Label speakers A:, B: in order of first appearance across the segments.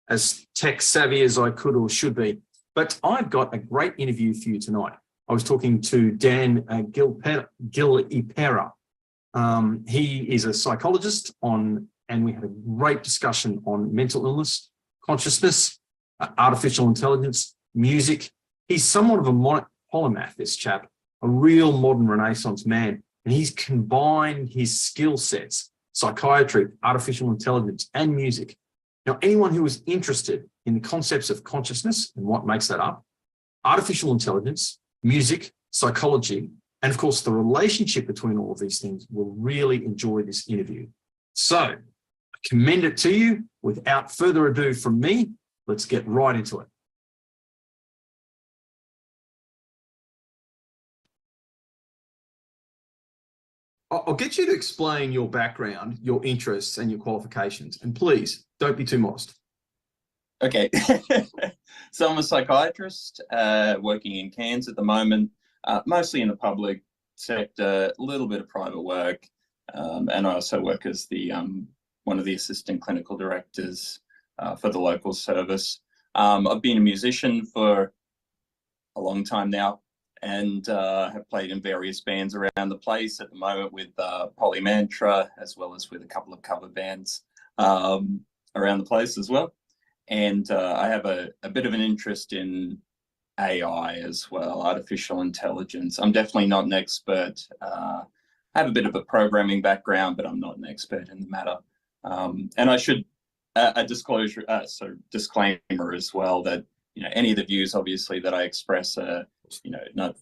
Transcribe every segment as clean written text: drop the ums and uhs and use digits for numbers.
A: as tech savvy as I could or should be. But I've got a great interview for you tonight. I was talking to Dan Gileppa. He is a psychologist and we had a great discussion on mental illness, consciousness, artificial intelligence, music. He's somewhat of a polymath, this chap, a real modern Renaissance man. And he's combined his skill sets, psychiatry, artificial intelligence, and music. Now, anyone who is interested in the concepts of consciousness and what makes that up, artificial intelligence, music, psychology, and of course, the relationship between all of these things will really enjoy this interview. So I commend it to you. Without further ado from me, let's get right into it. I'll get you to explain your background, your interests, and your qualifications. And please, don't be too modest.
B: Okay. So I'm a psychiatrist working in Cairns at the moment, mostly in the public sector, a little bit of private work. And I also work as the one of the assistant clinical directors for the local service. I've been a musician for a long time now, and have played in various bands around the place at the moment with Polymath, as well as with a couple of cover bands around the place as well. And I have a bit of an interest in AI as well, artificial intelligence. I'm definitely not an expert. I have a bit of a programming background, but I'm not an expert in the matter. And I should a disclaimer as well that any of the views obviously that I express are not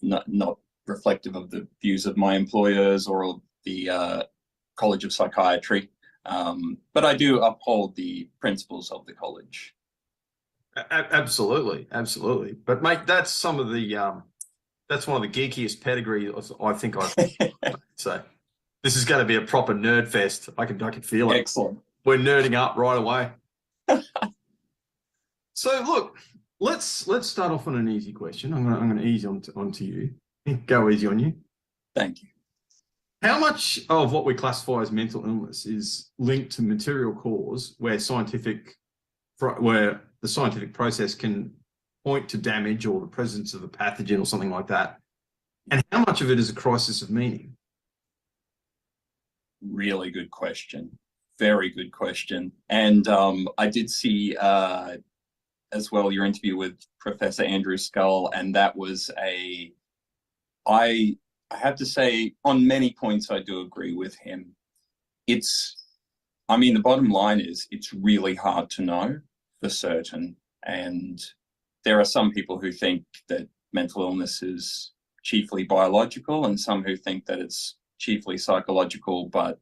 B: reflective of the views of my employers or the College of Psychiatry, but I do uphold the principles of the college.
A: Absolutely. But mate, that's some of the that's one of the geekiest pedigree I think I've so this is going to be a proper nerd fest. I can feel it.
B: Excellent.
A: We're nerding up right away. So look, let's start off on an easy question. I'm gonna ease onto you. Go easy on you.
B: Thank you.
A: How much of what we classify as mental illness is linked to material cause, where the scientific process can point to damage or the presence of a pathogen or something like that, and how much of it is a crisis of meaning?
B: Really good question. Very good question. And I did see as well your interview with Professor Andrew Scull, and that was I have to say on many points I do agree with him. The bottom line is it's really hard to know for certain, and there are some people who think that mental illness is chiefly biological and some who think that it's chiefly psychological, but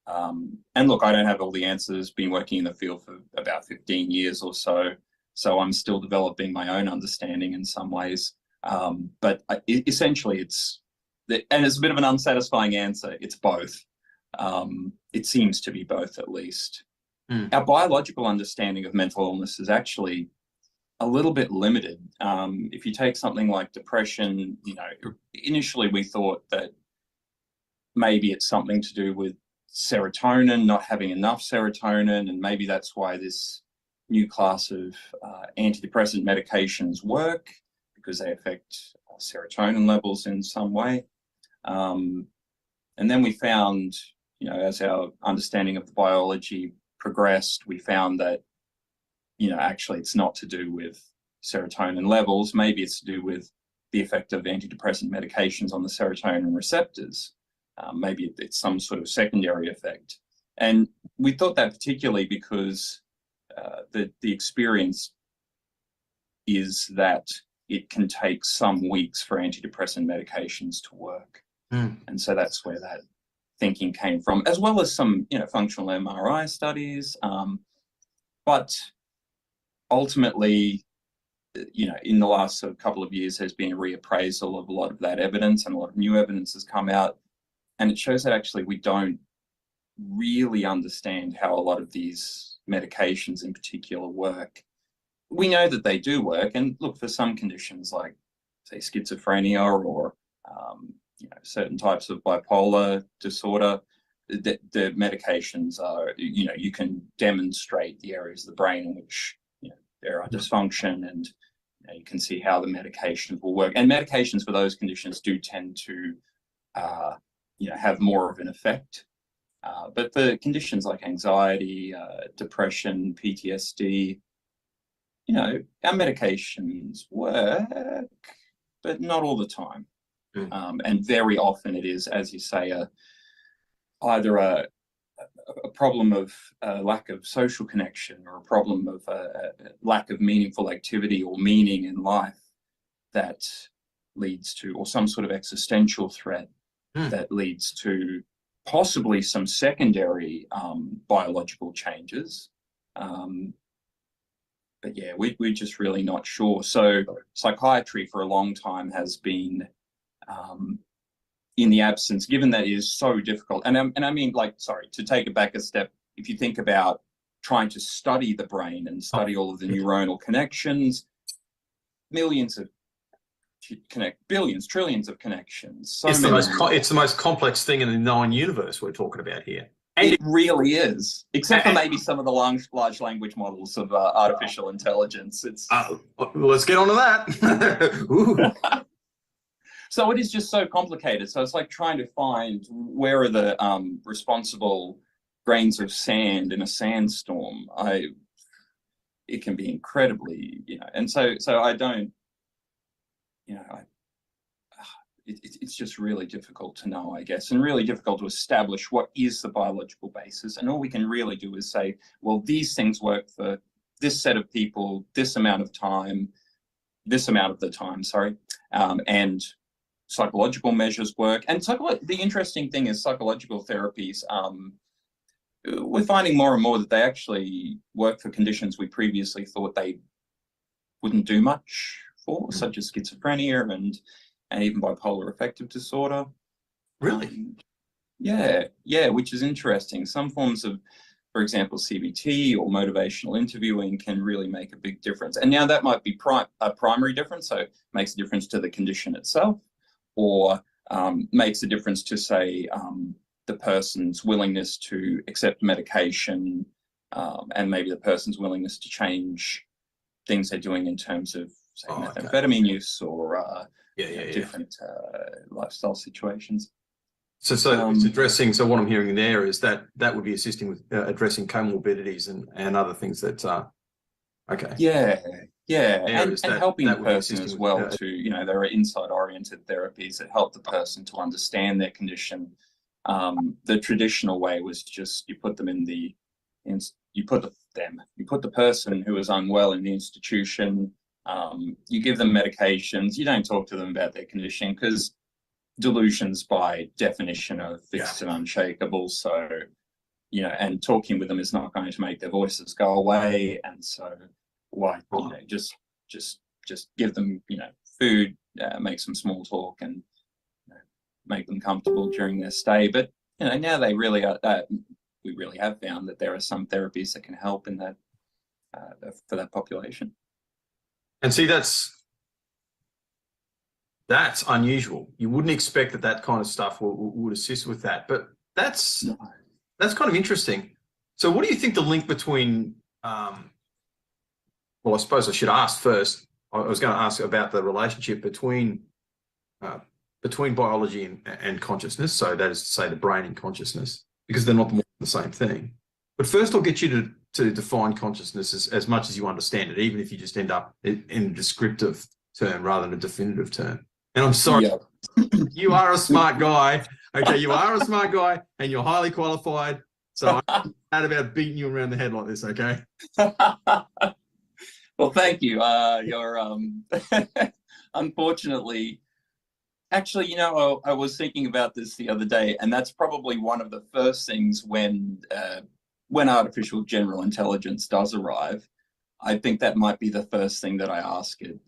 B: and look, I don't have all the answers, been working in the field for about 15 years or so I'm still developing my own understanding in some ways, but essentially it's a bit of an unsatisfying answer. It's both. It seems to be both, at least. Our biological understanding of mental illness is actually a little bit limited. If you take something like depression, initially we thought that maybe it's something to do with serotonin, not having enough serotonin, and maybe that's why this new class of antidepressant medications work, because they affect serotonin levels in some way. And then we found, as our understanding of the biology progressed, we found that, actually it's not to do with serotonin levels. Maybe it's to do with the effect of antidepressant medications on the serotonin receptors. Maybe it's some sort of secondary effect. And we thought that particularly because the experience is that it can take some weeks for antidepressant medications to work. And so that's where that thinking came from, as well as some, functional MRI studies. But ultimately, in the last couple of years, there's been a reappraisal of a lot of that evidence, and a lot of new evidence has come out. And it shows that actually we don't really understand how a lot of these medications in particular work. We know that they do work, and look, for some conditions like, say, schizophrenia or certain types of bipolar disorder, the medications are, you can demonstrate the areas of the brain in which there are dysfunction, and you can see how the medications will work. And medications for those conditions do tend to, have more of an effect. But for conditions like anxiety, depression, PTSD, our medications work, but not all the time. And very often it is, as you say, either a problem of lack of social connection, or a problem of lack of meaningful activity or meaning in life that leads to, or some sort of existential threat that leads to possibly some secondary biological changes. But yeah, we're just really not sure. So psychiatry for a long time has been in the absence, given that it is so difficult. And I mean, to take it back a step, if you think about trying to study the brain and study all of the neuronal connections, billions, trillions of connections.
A: It's the most complex thing in the known universe we're talking about here.
B: And it really is, except for maybe some of the large language models of artificial intelligence. It's
A: let's get on to that.
B: So it is just so complicated. So it's like trying to find where are the responsible grains of sand in a sandstorm. It can be incredibly, and so I don't, it's just really difficult to know, I guess, and really difficult to establish what is the biological basis. And all we can really do is say, well, these things work for this set of people, this amount of the time, and psychological measures work. And the interesting thing is psychological therapies, we're finding more and more that they actually work for conditions we previously thought they wouldn't do much for, such as schizophrenia and even bipolar affective disorder.
A: Really?
B: Yeah, which is interesting. Some forms of, for example, CBT or motivational interviewing can really make a big difference. And now that might be a primary difference, so it makes a difference to the condition itself, or makes a difference to, say, the person's willingness to accept medication, and maybe the person's willingness to change things they're doing in terms of, say, methamphetamine use or different lifestyle situations.
A: So it's addressing. So what I'm hearing there is that would be assisting with addressing comorbidities and other things that okay.
B: And helping the person as well to, there are insight-oriented therapies that help the person to understand their condition. The traditional way was just you put the person who is unwell in the institution. You give them medications. You don't talk to them about their condition, because delusions by definition are fixed and unshakable. So, and talking with them is not going to make their voices go away. And so why, just give them, food, make some small talk, and make them comfortable during their stay. But, now they really are, we really have found that there are some therapies that can help in that, for that population.
A: And see, that's unusual. You wouldn't expect that kind of stuff would assist with that, but that's kind of interesting. So what do you think the link between, well, I suppose I should ask first, I was going to ask about the relationship between biology and consciousness. So that is to say the brain and consciousness, because they're not the same thing. But first I'll get you to define consciousness as much as you understand it, even if you just end up in a descriptive term rather than a definitive term. And I'm sorry, you are a smart guy. Okay, you are a smart guy and you're highly qualified. So I'm not about beating you around the head like this, okay?
B: Well, thank you. You're unfortunately, actually, I was thinking about this the other day, and that's probably one of the first things when artificial general intelligence does arrive. I think that might be the first thing that I ask it.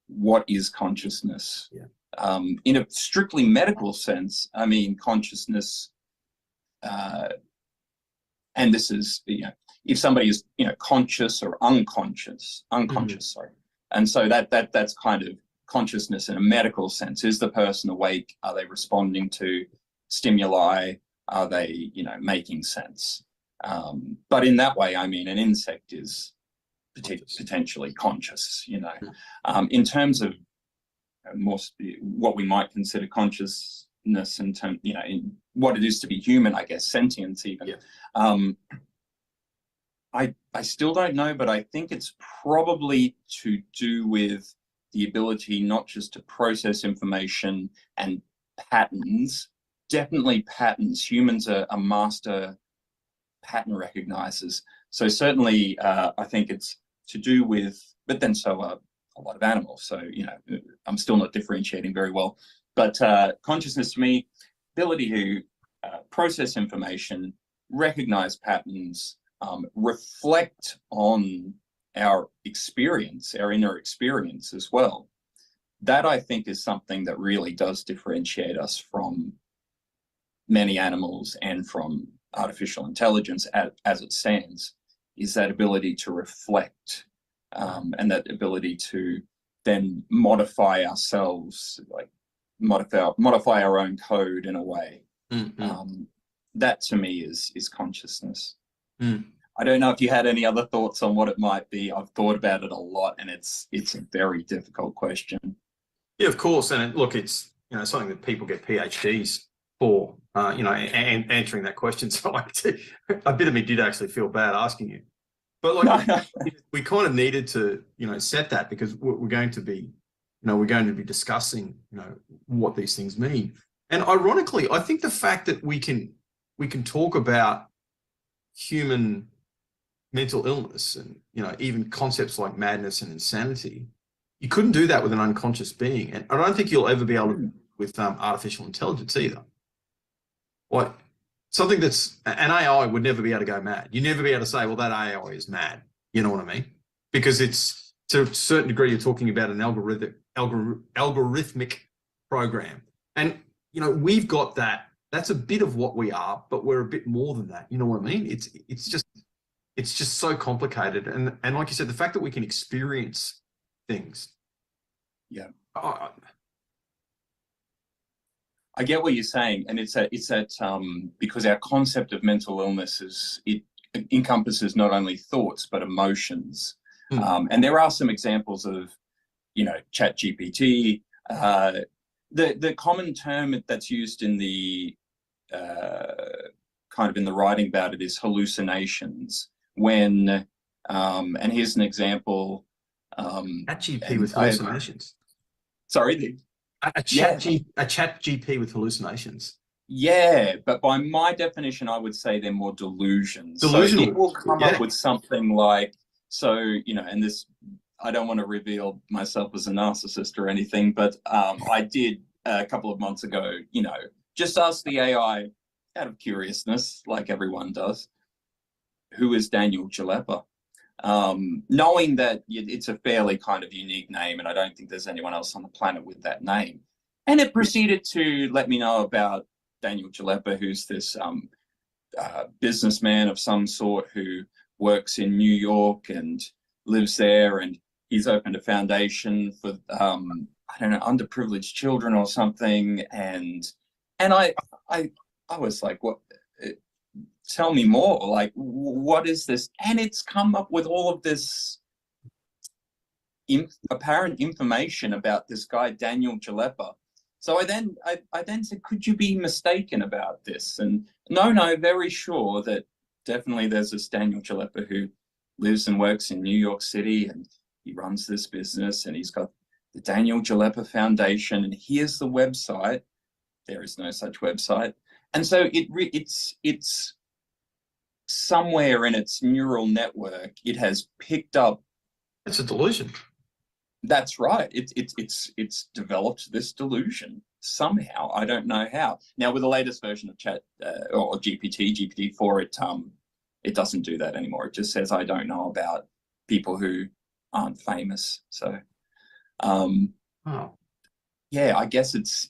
B: What is consciousness? Yeah. In a strictly medical sense, I mean, consciousness, and this is, if somebody is, conscious or unconscious, sorry. And so that's kind of consciousness in a medical sense. Is the person awake? Are they responding to stimuli? Are they, making sense? But in that way, I mean, an insect is potentially conscious, you know. In terms of more what we might consider consciousness in terms, you know, in what it is to be human, I guess, sentience even.
A: Yeah.
B: I still don't know, but I think it's probably to do with the ability not just to process information and patterns, definitely patterns. Humans are master pattern recognizers. So certainly I think it's to do with, but then so are a lot of animals. So, you know, I'm still not differentiating very well. But consciousness to me, ability to process information, recognize patterns, reflect on our experience, our inner experience as well. That I think is something that really does differentiate us from many animals and from artificial intelligence as it stands, is that ability to reflect and that ability to then modify ourselves, like modify our own code in a way. That to me is consciousness. I don't know if you had any other thoughts on what it might be. I've thought about it a lot, and it's a very difficult question.
A: Yeah, of course. And look, it's, you know, something that people get PhDs for, you know, and answering that question. So a bit of me did actually feel bad asking you, but like we kind of needed to, you know, set that, because we're going to be, you know, we're going to be discussing, you know, what these things mean. And ironically, I think the fact that we can talk about human mental illness and, you know, even concepts like madness and insanity, you couldn't do that with an unconscious being. And I don't think you'll ever be able to with artificial intelligence either. Like something that's an AI would never be able to go mad. You'd never be able to say, well, that AI is mad. You know what I mean? Because it's, to a certain degree, you're talking about an algorithmic program. And, you know, we've got that. That's a bit of what we are, but we're a bit more than that. You know what I mean? It's just so complicated. And like you said, the fact that we can experience things.
B: Yeah. I get what you're saying, and it's that because our concept of mental illness it encompasses not only thoughts but emotions, and there are some examples of, you know, ChatGPT. The common term that's used in the kind of in the writing about it is hallucinations. When and here's an example.
A: ChatGPT with hallucinations.
B: Sorry.
A: A chat GP with hallucinations.
B: Yeah, but by my definition, I would say they're more delusions.
A: Delusional.
B: So it will come up with something like, so, you know, and this, I don't want to reveal myself as a narcissist or anything, but I did a couple of months ago, you know, just ask the AI out of curiousness, like everyone does, who is Daniel Gileppa? Knowing that it's a fairly kind of unique name, and I don't think there's anyone else on the planet with that name. And it proceeded to let me know about Daniel Gileppa, who's this businessman of some sort who works in New York and lives there, and he's opened a foundation for I don't know, underprivileged children or something. And I was like, what? Tell me more, like, what is this? And it's come up with all of this apparent information about this guy, Daniel Gileppa. So I then said, could you be mistaken about this? And no, very sure that definitely there's this Daniel Gileppa who lives and works in New York City, and he runs this business, and he's got the Daniel Gileppa Foundation, and here's the website. There is no such website. And so it's somewhere in its neural network, it has picked up.
A: It's a delusion.
B: That's right. It's developed this delusion somehow. I don't know how. Now, with the latest version of Chat or GPT-4, it doesn't do that anymore. It just says, I don't know about people who aren't famous. So, yeah, I guess it's.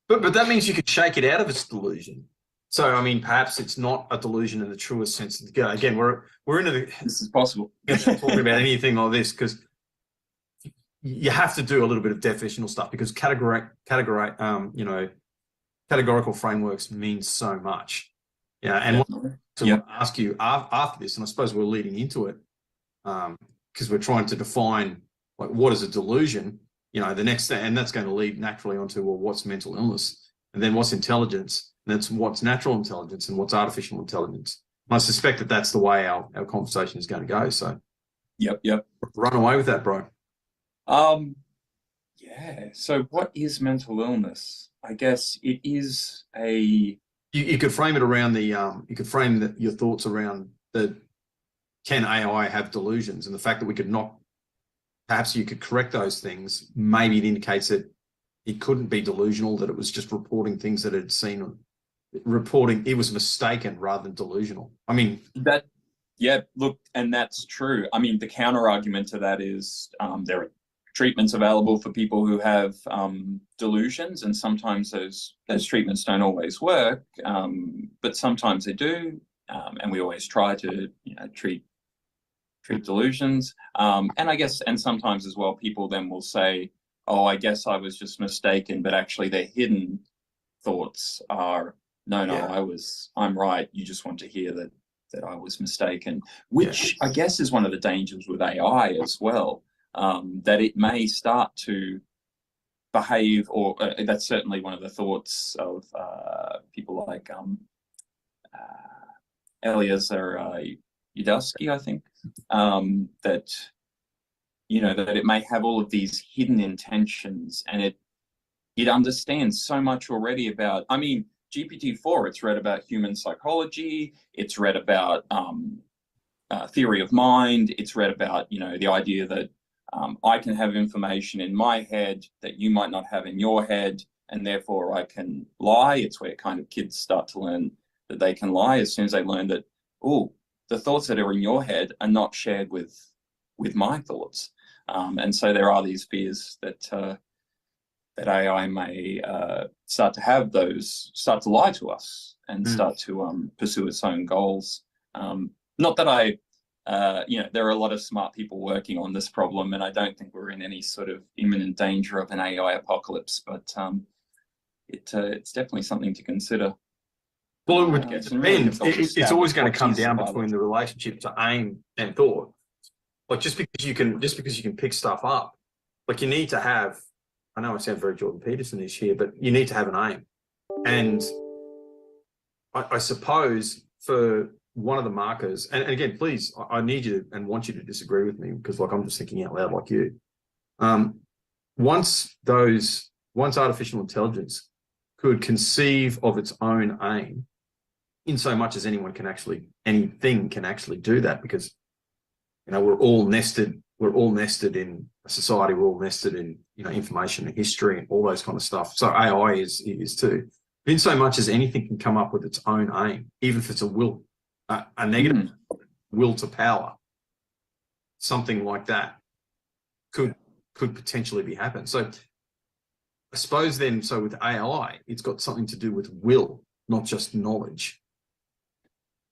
A: But that means you could shake it out of its delusion. So, I mean, perhaps it's not a delusion in the truest sense. Again, we're into the.
B: This is possible.
A: Talking about anything like this, because you have to do a little bit of definitional stuff, because categorical frameworks mean so much. Yeah, and to ask you after this, and I suppose we're leading into it, because we're trying to define like what is a delusion, you know, the next thing, and that's going to lead naturally onto, well, what's mental illness, and then what's intelligence, and that's what's natural intelligence, and what's artificial intelligence. And I suspect that that's the way our conversation is going to go. So,
B: Yep.
A: Run away with that, bro.
B: Yeah. So, what is mental illness? I guess it is a.
A: You could frame it around the you could frame your thoughts around the, can AI have delusions, and the fact that we could not, perhaps you could correct those things. Maybe it indicates that it couldn't be delusional, that it was just reporting things that it had seen, reporting it was mistaken rather than delusional. I mean,
B: that, yeah, look, and that's true. I mean, the counter argument to that is there are treatments available for people who have delusions, and sometimes those treatments don't always work, but sometimes they do, and we always try to, you know, treat delusions. And I guess, and sometimes as well, people then will say, oh, I guess I was just mistaken, but actually their hidden thoughts are, no,
A: yeah.
B: I'm right. You just want to hear that I was mistaken, which I guess is one of the dangers with AI as well, that it may start to behave, or that's certainly one of the thoughts of people like A.I.s Udowski, I think, that, you know, that it may have all of these hidden intentions, and it understands so much already about, I mean, GPT-4, it's read about human psychology, it's read about theory of mind, it's read about, you know, the idea that I can have information in my head that you might not have in your head, and therefore I can lie. It's where kind of kids start to learn that they can lie as soon as they learn that, oh, the thoughts that are in your head are not shared with my thoughts. And so there are these fears that AI may start to lie to us and start to pursue its own goals. Not that you know, there are a lot of smart people working on this problem, and I don't think we're in any sort of imminent danger of an AI apocalypse, but it's definitely something to consider.
A: Well, it would depend. It's always going to come down between the relationship to aim and thought. Like just because you can pick stuff up, like you need to have, I know I sound very Jordan Peterson-ish here, but you need to have an aim. And I suppose for one of the markers, and again, please, I need you and want you to disagree with me, because like I'm just thinking out loud like you. Once artificial intelligence could conceive of its own aim, in so much as anything can actually do that, because, you know, we're all nested in a society, we're all nested in, you know, information and history and all those kind of stuff. So AI is too. In so much as anything can come up with its own aim, even if it's a negative will to power, something like that could potentially be happen. So I suppose then, so with AI, it's got something to do with will, not just knowledge.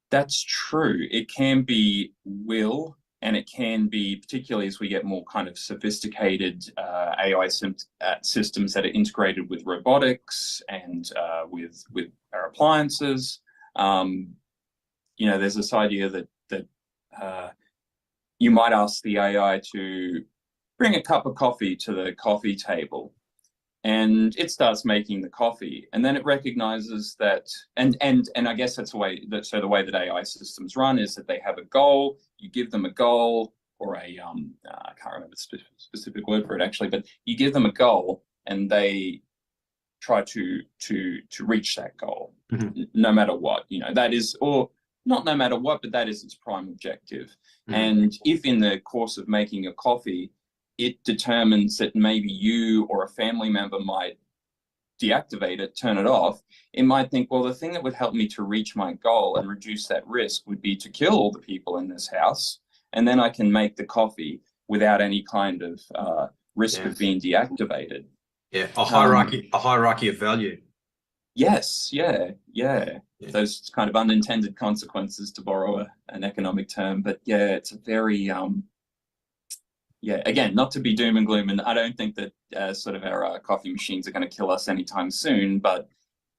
B: That's true. It can be will, and it can be, particularly as we get more kind of sophisticated AI systems that are integrated with robotics and with our appliances. You know, there's this idea that you might ask the AI to bring a cup of coffee to the coffee table, and it starts making the coffee, and then it recognizes that, and I guess that's the way that, so the way that AI systems run is that they have a goal. You give them a goal, or a I can't remember the specific word for it actually, but you give them a goal, and they try to reach that goal, no matter what, you know, that is, or not no matter what, but that is its prime objective. And if in the course of making a coffee, it determines that maybe you or a family member might deactivate it, turn it off, it might think, well, the thing that would help me to reach my goal and reduce that risk would be to kill all the people in this house, and then I can make the coffee without any kind of risk of being deactivated.
A: Yeah, a hierarchy of value.
B: Yes, yeah. Those kind of unintended consequences, to borrow an economic term. But yeah, it's a very again, not to be doom and gloom, and I don't think that sort of our coffee machines are going to kill us anytime soon, but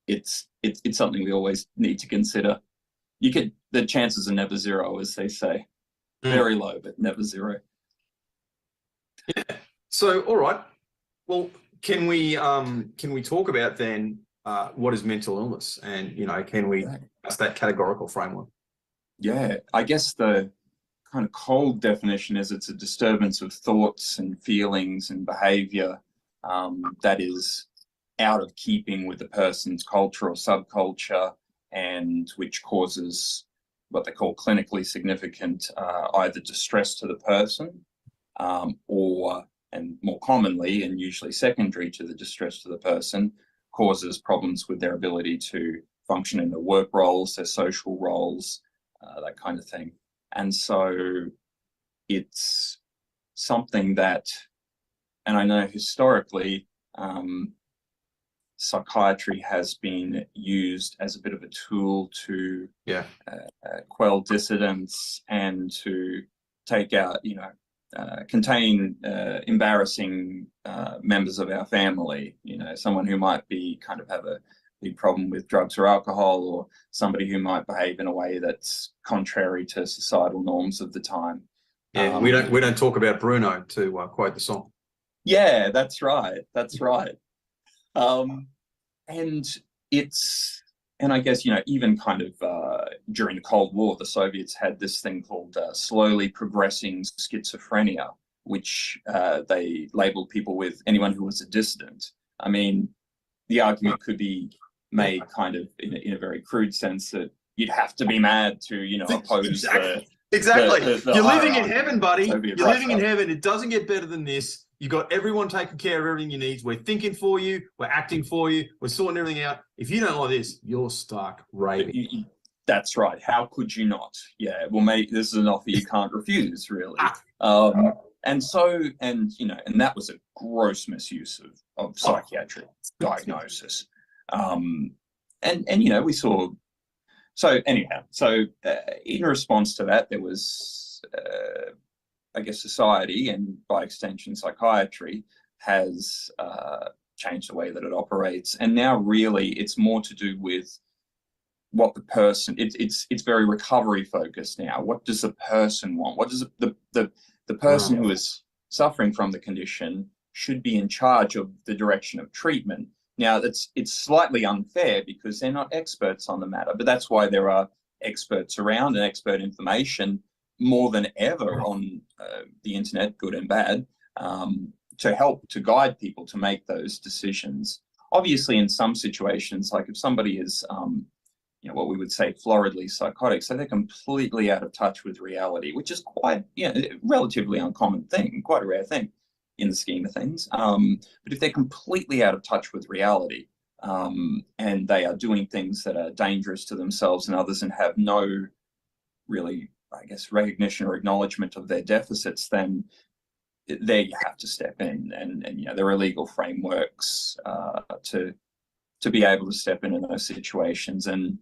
B: it's something we always need to consider. The chances are never zero, as they say. Very low, but never zero.
A: So, all right. Well, can we talk about then what is mental illness, and can we ask that categorical framework?
B: Yeah, I guess the kind of cold definition is it's a disturbance of thoughts and feelings and behavior that is out of keeping with the person's culture or subculture, and which causes what they call clinically significant either distress to the person or, and more commonly and usually secondary to the distress to the person, causes problems with their ability to function in their work roles, their social roles, that kind of thing. And so it's something that, and I know historically, psychiatry has been used as a bit of a tool to quell dissidents and to take out, contain embarrassing members of our family, someone who might be kind of have a big problem with drugs or alcohol, or somebody who might behave in a way that's contrary to societal norms of the time.
A: Yeah, we don't talk about Bruno, to quote the song.
B: Yeah, that's right. That's right. And it's, and I guess, even kind of during the Cold War, the Soviets had this thing called slowly progressing schizophrenia, which they labeled people with, anyone who was a dissident. I mean, the argument could be made kind of in a very crude sense that you'd have to be mad to, oppose
A: Exactly.
B: the
A: You're living in heaven, buddy.
B: Soviet
A: You're living in
B: Russia.
A: heaven. It doesn't get better than this. You got everyone taking care of everything you need. We're thinking for you. We're acting for you. We're sorting everything out. If you don't like this, you're stuck raving.
B: That's right. How could you not? Yeah. Well, mate, this is an offer you can't refuse, really. And so, and that was a gross misuse of psychiatric diagnosis. And we saw. So anyhow, in response to that, there was, I guess, society, and by extension, psychiatry, has changed the way that it operates. And now, really, it's more to do with what the person. It's very recovery focused now. What does the person want? What does the person who is suffering from the condition should be in charge of the direction of treatment? Now, it's slightly unfair because they're not experts on the matter, but that's why there are experts around and expert information more than ever on the internet, good and bad, to help to guide people to make those decisions. Obviously, in some situations, like if somebody is, what we would say floridly psychotic, so they're completely out of touch with reality, which is quite, relatively uncommon thing, quite a rare thing in the scheme of things. But if they're completely out of touch with reality, and they are doing things that are dangerous to themselves and others and have no really, I guess, recognition or acknowledgement of their deficits, then there you have to step in. And there are legal frameworks to be able to step in those situations and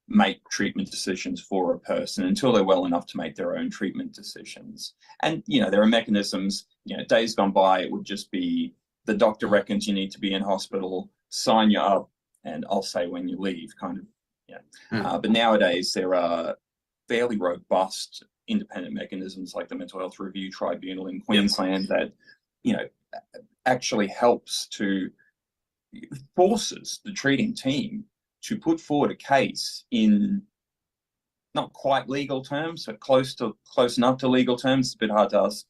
B: make treatment decisions for a person until they're well enough to make their own treatment decisions. And, there are mechanisms, days gone by, it would just be the doctor reckons you need to be in hospital, sign you up, and I'll say when you leave, kind of. But nowadays there are fairly robust independent mechanisms like the Mental Health Review Tribunal in Queensland that, actually helps to forces the treating team to put forward a case in not quite legal terms, but close enough to legal terms. It's a bit hard to ask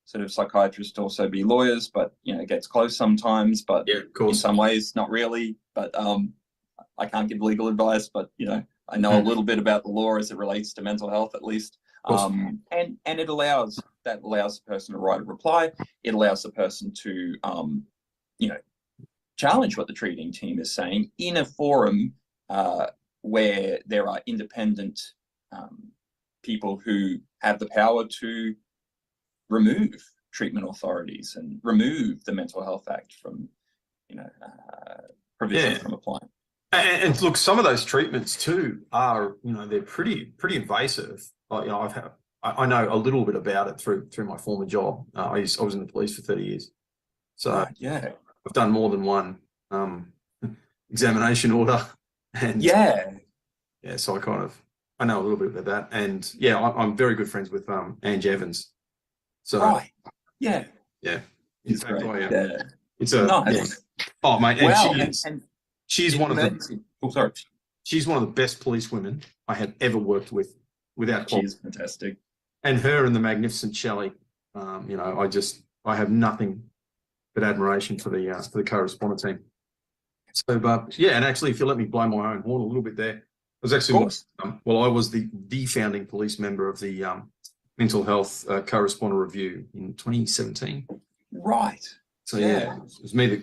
B: sort of psychiatrists to also be lawyers, but it gets close sometimes. But in some ways, not really. But I can't give legal advice, but I know a little bit about the law as it relates to mental health, at least. And it allows the person to write a reply. It allows the person to challenge what the treating team is saying in a forum where there are independent people who have the power to remove treatment authorities and remove the Mental Health Act from, provision from applying.
A: And look, some of those treatments too are, they're pretty invasive. I know a little bit about it through my former job. I was in the police for 30 years, so I've done more than one examination order, and so I know a little bit about that. And I'm very good friends with Ange Evans. So Yeah. In
B: It's
A: fact,
B: great.
A: I,
B: Yeah.
A: it's a,
B: Nice.
A: oh, mate, and
B: Wow.
A: she's one of the,
B: Oh, sorry.
A: she's one of the best police women I have ever worked with, without question.
B: She's fantastic.
A: And her and the magnificent Shelley, you know, I have nothing but admiration for the co-responder team. So, but yeah, and actually, if you let me blow my own horn a little bit there, I was actually, I was the founding police member of the mental health co-responder review in 2017.
B: Right.
A: So yeah, it was me that,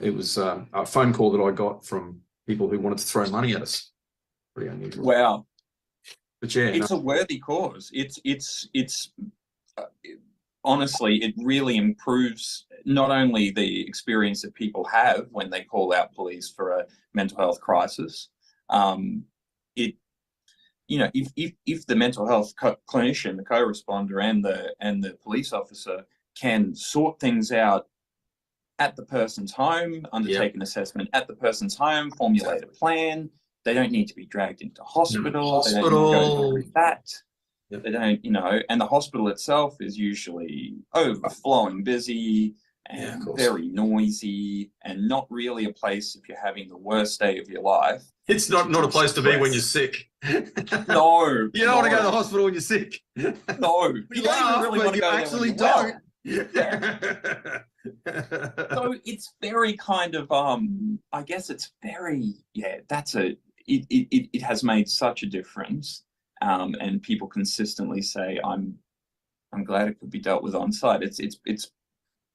A: it was a phone call that I got from people who wanted to throw money at us. Pretty unusual.
B: Wow.
A: But yeah,
B: it's a worthy cause. Honestly, it really improves not only the experience that people have when they call out police for a mental health crisis. It, you know, if the mental health clinician, the co-responder, and the police officer can sort things out at the person's home, undertake an assessment at the person's home, formulate a plan. They don't need to be dragged into hospital. They don't need to go through that.
A: Yep.
B: They don't, you know, and the hospital itself is usually overflowing busy and very noisy, and not really a place if you're having the worst day of your life.
A: It's not a place to be when you're sick.
B: No.
A: You don't want to go to the hospital when you're sick.
B: No.
A: You laugh, really but you actually don't.
B: Yeah. So it's very kind of I guess it's very, it has made such a difference, and people consistently say I'm glad it could be dealt with on site.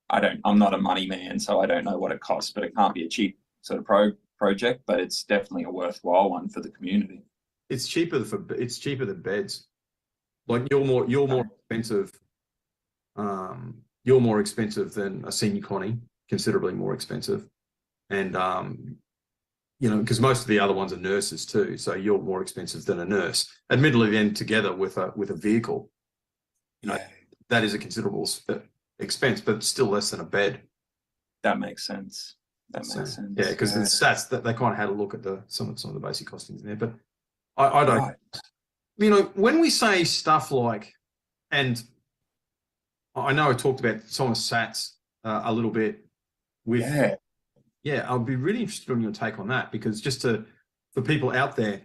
B: I'm not a money man, so I don't know what it costs, but it can't be a cheap sort of project, but it's definitely a worthwhile one for the community.
A: It's cheaper than beds. Like you're more expensive. You're more expensive than a senior connie, considerably more expensive. And, you know, because most of the other ones are nurses too. So you're more expensive than a nurse. Admittedly, then together with a vehicle, you know, that is a considerable expense, but still less than a bed.
B: That makes sense. That makes sense.
A: Yeah, because the stats that they kind of had a look at some of the basic costings in there. But I don't, you know, when we say stuff like, and I know I talked about some of SATs a little bit with, I'll be really interested in your take on that, because for people out there,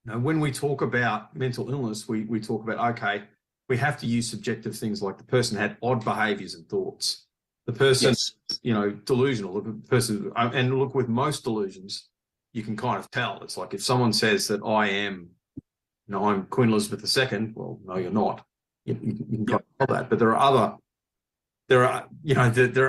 A: you know, when we talk about mental illness, we talk about, okay, we have to use subjective things like the person had odd behaviors and thoughts. The person, you know, delusional, the person, and look, with most delusions, you can kind of tell. It's like if someone says that I'm Queen Elizabeth II, well, no, you're not. You can tell that, but there are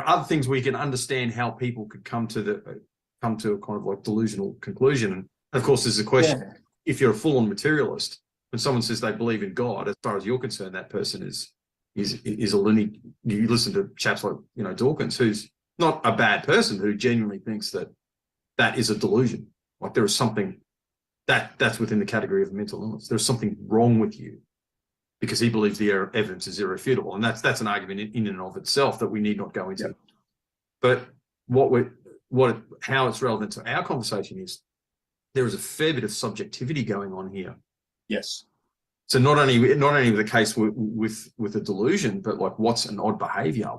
A: other things where you can understand how people could come to a kind of like delusional conclusion. And of course, there's a question: if you're a full-on materialist, when someone says they believe in God, as far as you're concerned, that person is a lunatic. You listen to chaps like, you know, Dawkins, who's not a bad person, who genuinely thinks that is a delusion. Like there is something that's within the category of mental illness. There's something wrong with you, because he believes the evidence is irrefutable. And that's an argument in and of itself that we need not go into. But how it's relevant to our conversation is there is a fair bit of subjectivity going on here.
B: Yes.
A: So not only the case with a delusion, but like what's an odd behavior?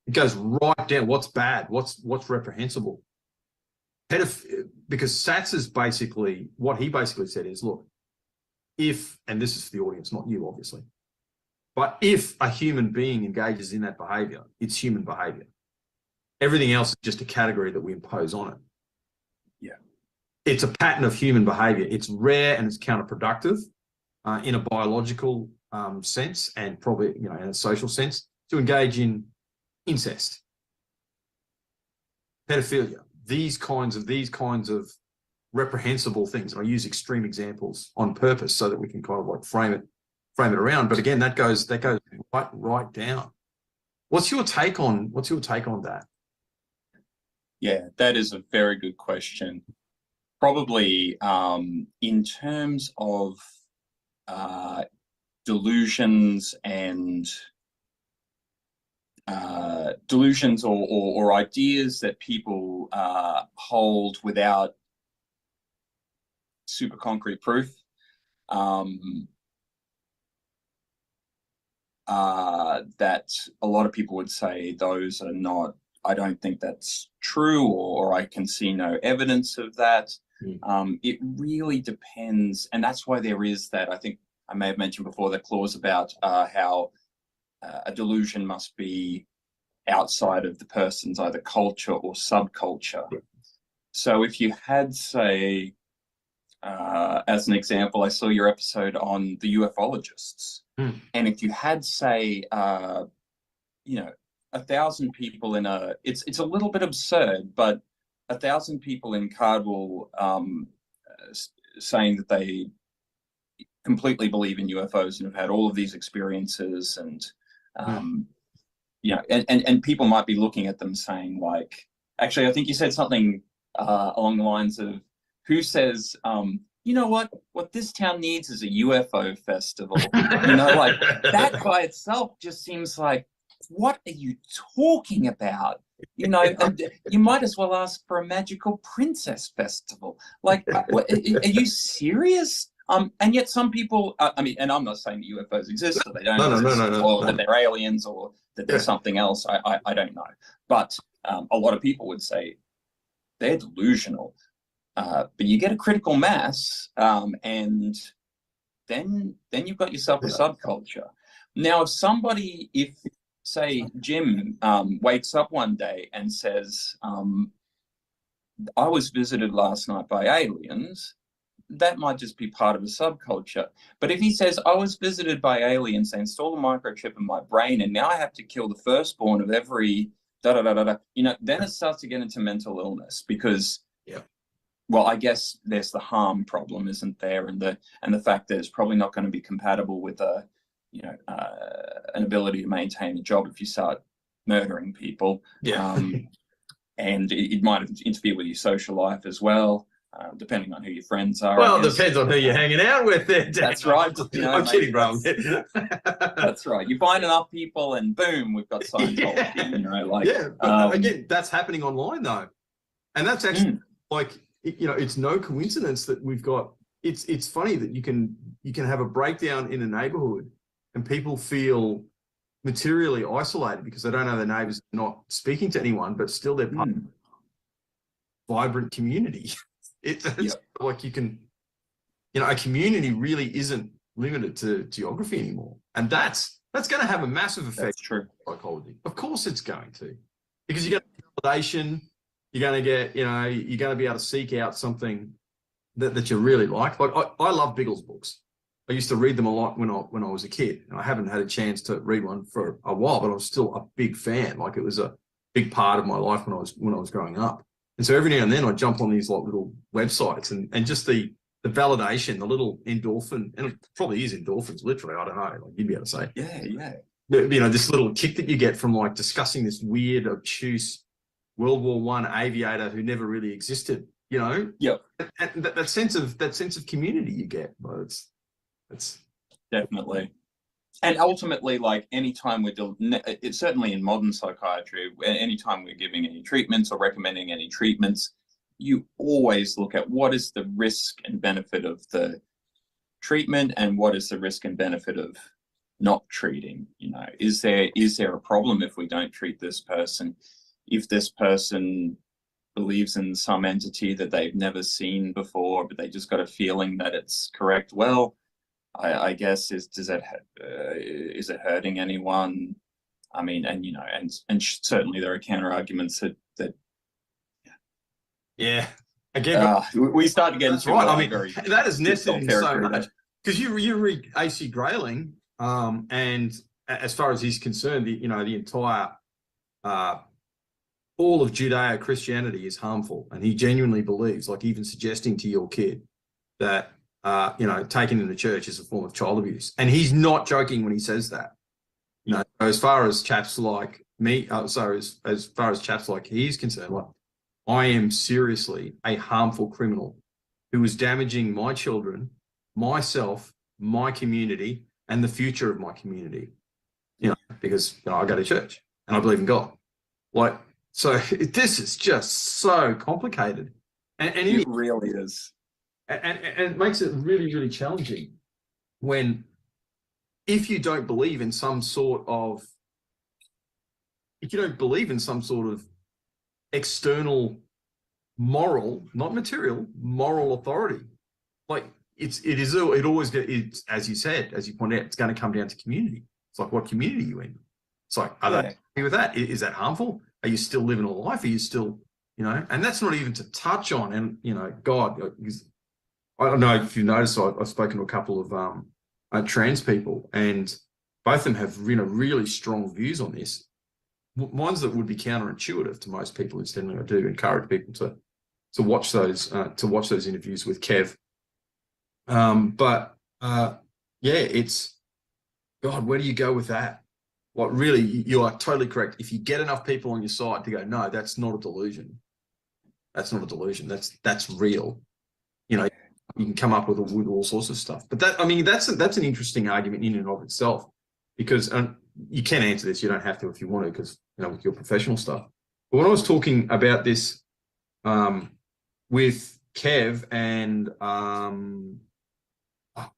A: It goes right down. What's bad? What's reprehensible? Because Sats is basically, what he basically said is, look, and this is for the audience, not you, obviously, but if a human being engages in that behavior, it's human behavior. Everything else is just a category that we impose on it.
B: Yeah.
A: It's a pattern of human behavior. It's rare and it's counterproductive in a biological sense, and probably, you know, in a social sense, to engage in incest, pedophilia, these kinds of reprehensible things. And I use extreme examples on purpose so that we can kind of like frame it around. But again, that goes right down. What's your take on that?
B: Yeah, that is a very good question. Probably in terms of delusions and delusions or ideas that people hold without super concrete proof. that a lot of people would say those are not, I don't think that's true, or I can see no evidence of that. It really depends. And that's why there is that, I think I may have mentioned before, the clause about how a delusion must be outside of the person's either culture or subculture. So if you had, say, as an example, I saw your episode on the ufologists. And if you had, say, 1,000 people in it's a little bit absurd, but 1,000 people in Cardwell saying that they completely believe in UFOs and have had all of these experiences, and and people might be looking at them saying, like, actually, I think you said something along the lines of, who says, you know what this town needs is a UFO festival. Like, that by itself just seems like, what are you talking about? And you might as well ask for a magical princess festival. Like, are you serious? And yet some people, and I'm not saying that UFOs exist, or they don't exist, or that they're aliens, or that there's something else. I don't know. But a lot of people would say they're delusional. But you get a critical mass, and then you've got yourself a subculture. Now, if say Jim wakes up one day and says, I was visited last night by aliens, that might just be part of a subculture. But if he says, I was visited by aliens, they installed a microchip in my brain, and now I have to kill the firstborn of every then it starts to get into mental illness, because well, I guess there's the harm problem, isn't there, and the fact that it's probably not going to be compatible with an ability to maintain a job if you start murdering people. And it might interfere with your social life as well, depending on who your friends are.
A: Well, it depends on who you're hanging out with there.
B: That's right.
A: I'm kidding, bro.
B: That's right. You find enough people and boom, we've got Scientology.
A: Again, that's happening online though. And that's actually it's no coincidence that we've got, it's funny that you can have a breakdown in a neighborhood and people feel materially isolated because they don't know their neighbors, not speaking to anyone, but still they're part of a vibrant community. It's like you can, a community really isn't limited to geography anymore. And that's going to have a massive effect on psychology. Of course it's going to, because you get validation, you're going to get, you're going to be able to seek out something that you really like. Like I love Biggles books. I used to read them a lot when I was a kid. And I haven't had a chance to read one for a while, but I was still a big fan. Like, it was a big part of my life when I was growing up. And so every now and then I jump on these little websites and just the validation, the little endorphin, and it probably is endorphins, literally. I don't know. Like, you'd be able to say, this little kick that you get from like discussing this weird, obtuse World War I aviator who never really existed. And that sense of community you get. But it's
B: definitely. And ultimately, like, anytime it's certainly in modern psychiatry, anytime we're giving any treatments or recommending any treatments, you always look at what is the risk and benefit of the treatment and what is the risk and benefit of not treating. Is there a problem if we don't treat this person? If this person believes in some entity that they've never seen before, but they just got a feeling that it's correct, well, I guess is it hurting anyone? I mean, and certainly there are counter arguments that
A: again,
B: we start to get into
A: that is nested in so much, because you read A.C. Grayling, and as far as he's concerned, the entire all of Judeo-Christianity is harmful, and he genuinely believes, like even suggesting to your kid that taken in the church is a form of child abuse. And he's not joking when he says that. As far as chaps like me, as far as chaps like he's concerned, like, I am seriously a harmful criminal who is damaging my children, myself, my community, and the future of my community. Because I go to church and I believe in God. Like, so this is just so complicated. And
B: it really is.
A: And it makes it really, really challenging when if you don't believe in some sort of, external moral, not material, moral authority, like it always it's, as you said, as you pointed out, it's going to come down to community. It's like, what community are you in? It's like, are they happy with that? Is that harmful? Are you still living a life? Are you still, and that's not even to touch on, and God, I don't know if you noticed, I've spoken to a couple of trans people, and both of them have really strong views on this. Ones that would be counterintuitive to most people. Instead, I do encourage people to watch those interviews with Kev. Yeah, it's, God, where do you go with that? Like, really, you are totally correct. If you get enough people on your side to go, no, that's not a delusion. That's not a delusion. That's real. You can come up with all sorts of stuff. But that's an interesting argument in and of itself, because you can answer this. You don't have to if you want to, because with your professional stuff. But when I was talking about this with Kev and oh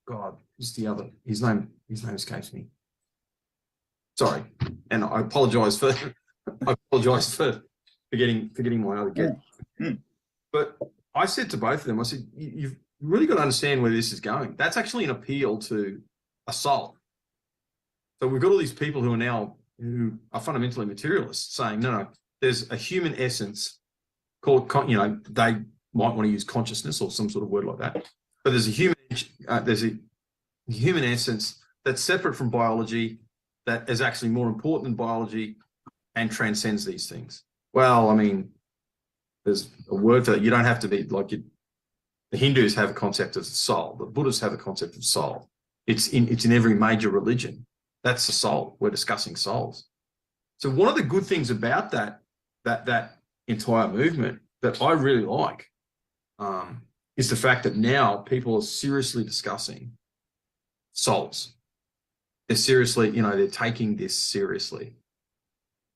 A: God, who's the other? His name escapes me. Sorry, and I apologise for forgetting my other guest. But I said to both of them, I said, you've really got to understand where this is going. That's actually an appeal to a soul. So we've got all these people who are fundamentally materialists saying, no, there's a human essence called, they might want to use consciousness or some sort of word like that. But there's a human essence that's separate from biology, that is actually more important than biology and transcends these things. Well, there's a word for that. You don't have to be like it. The Hindus have a concept of soul. The Buddhists have a concept of soul. It's in every major religion. That's the soul. We're discussing souls. So one of the good things about that entire movement that I really like is the fact that now people are seriously discussing souls. They're seriously, they're taking this seriously,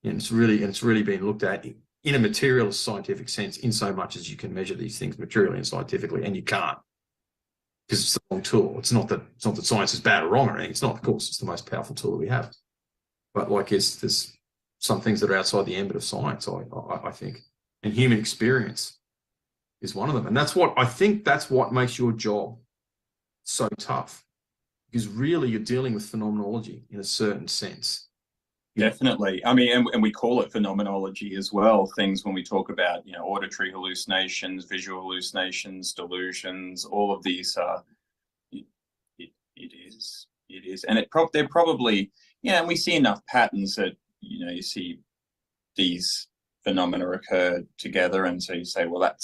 A: and it's really being looked at in a materialist scientific sense, in so much as you can measure these things materially and scientifically, and you can't, because it's the wrong tool. It's not that science is bad or wrong or anything. It's not. Of course, it's the most powerful tool that we have. But there's some things that are outside the ambit of science, I think, and human experience is one of them. And that's what makes your job so tough, because really you're dealing with phenomenology in a certain sense.
B: Definitely. And we call it phenomenology as well. Things when we talk about, auditory hallucinations, visual hallucinations, delusions, all of these are, it is. And they're probably, and we see enough patterns that, you see these phenomena occur together. And so you say, well, that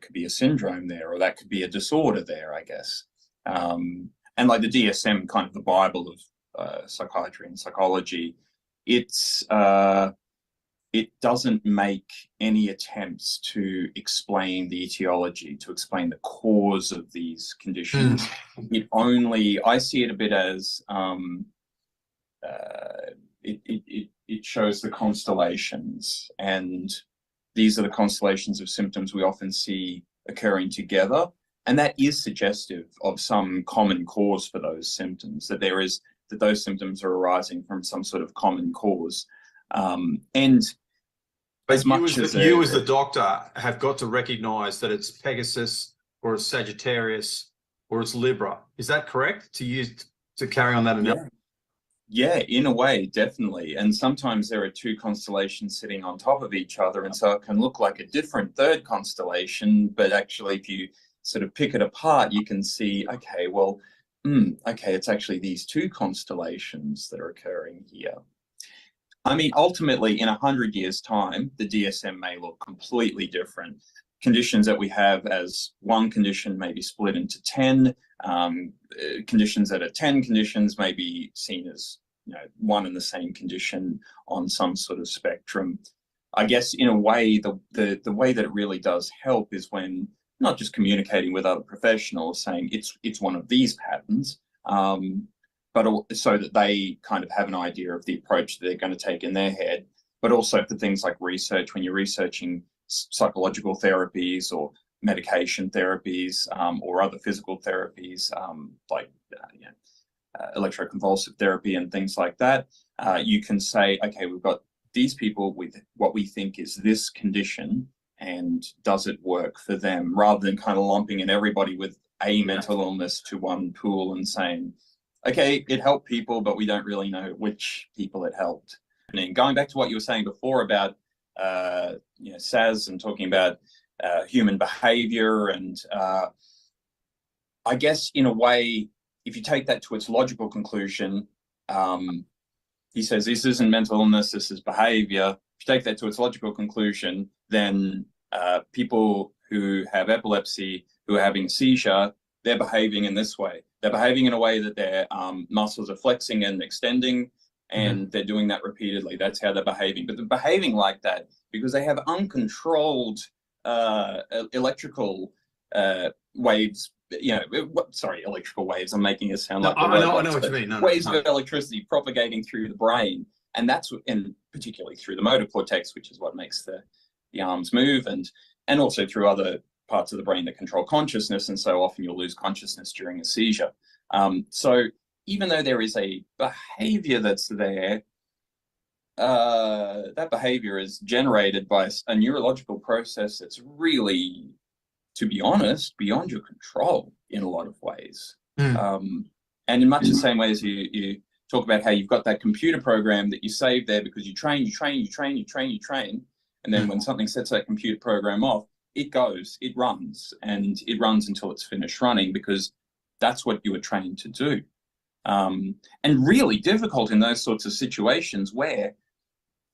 B: could be a syndrome there, or that could be a disorder there, I guess. And like the DSM, kind of the Bible of psychiatry and psychology, it doesn't make any attempts to explain the ety, to explain the cause of these conditions. I see it a bit as it shows the constellations, and these are the constellations of symptoms we often see occurring together, and that is suggestive of some common cause for those symptoms, that those symptoms are arising from some sort of common cause. And
A: as much as you as the doctor have got to recognize that it's Pegasus or it's Sagittarius or it's Libra. Is that correct to carry on that analogy?
B: Yeah, in a way, definitely. And sometimes there are two constellations sitting on top of each other, and so it can look like a different third constellation, but actually if you sort of pick it apart, you can see, okay, well, it's actually these two constellations that are occurring here. Ultimately, in 100 years' time, the DSM may look completely different. Conditions that we have as one condition may be split into 10. Conditions that are 10 conditions may be seen as one and the same condition on some sort of spectrum. I guess in a way, the way that it really does help is when not just communicating with other professionals saying it's one of these patterns, but so that they kind of have an idea of the approach that they're going to take in their head, but also for things like research, when you're researching psychological therapies or medication therapies or other physical therapies like electroconvulsive therapy and things like that, you can say, okay, we've got these people with what we think is this condition, and does it work for them, rather than kind of lumping in everybody with a mental illness to one pool and saying, okay, it helped people, but we don't really know which people it helped. And going back to what you were saying before about SAS and talking about human behavior, and I guess in a way, if you take that to its logical conclusion, he says this isn't mental illness, this is behavior. If you take that to its logical conclusion, then people who have epilepsy, who are having seizure, they're behaving in this way. They're behaving in a way that their muscles are flexing and extending, and they're doing that repeatedly. That's how they're behaving. But they're behaving like that because they have uncontrolled electrical waves. Electrical waves. I'm making it sound like
A: I know what you mean.
B: Waves of electricity propagating through the brain, and particularly through the motor cortex, which is what makes the arms move, and also through other parts of the brain that control consciousness. And so often you'll lose consciousness during a seizure. So even though there is a behavior that's there, that behavior is generated by a neurological process that's really, to be honest, beyond your control in a lot of ways. And in much the same way as you talk about how you've got that computer program that you save there because you train. And then when something sets that computer program off, it runs until it's finished running, because that's what you were trained to do. And really difficult in those sorts of situations where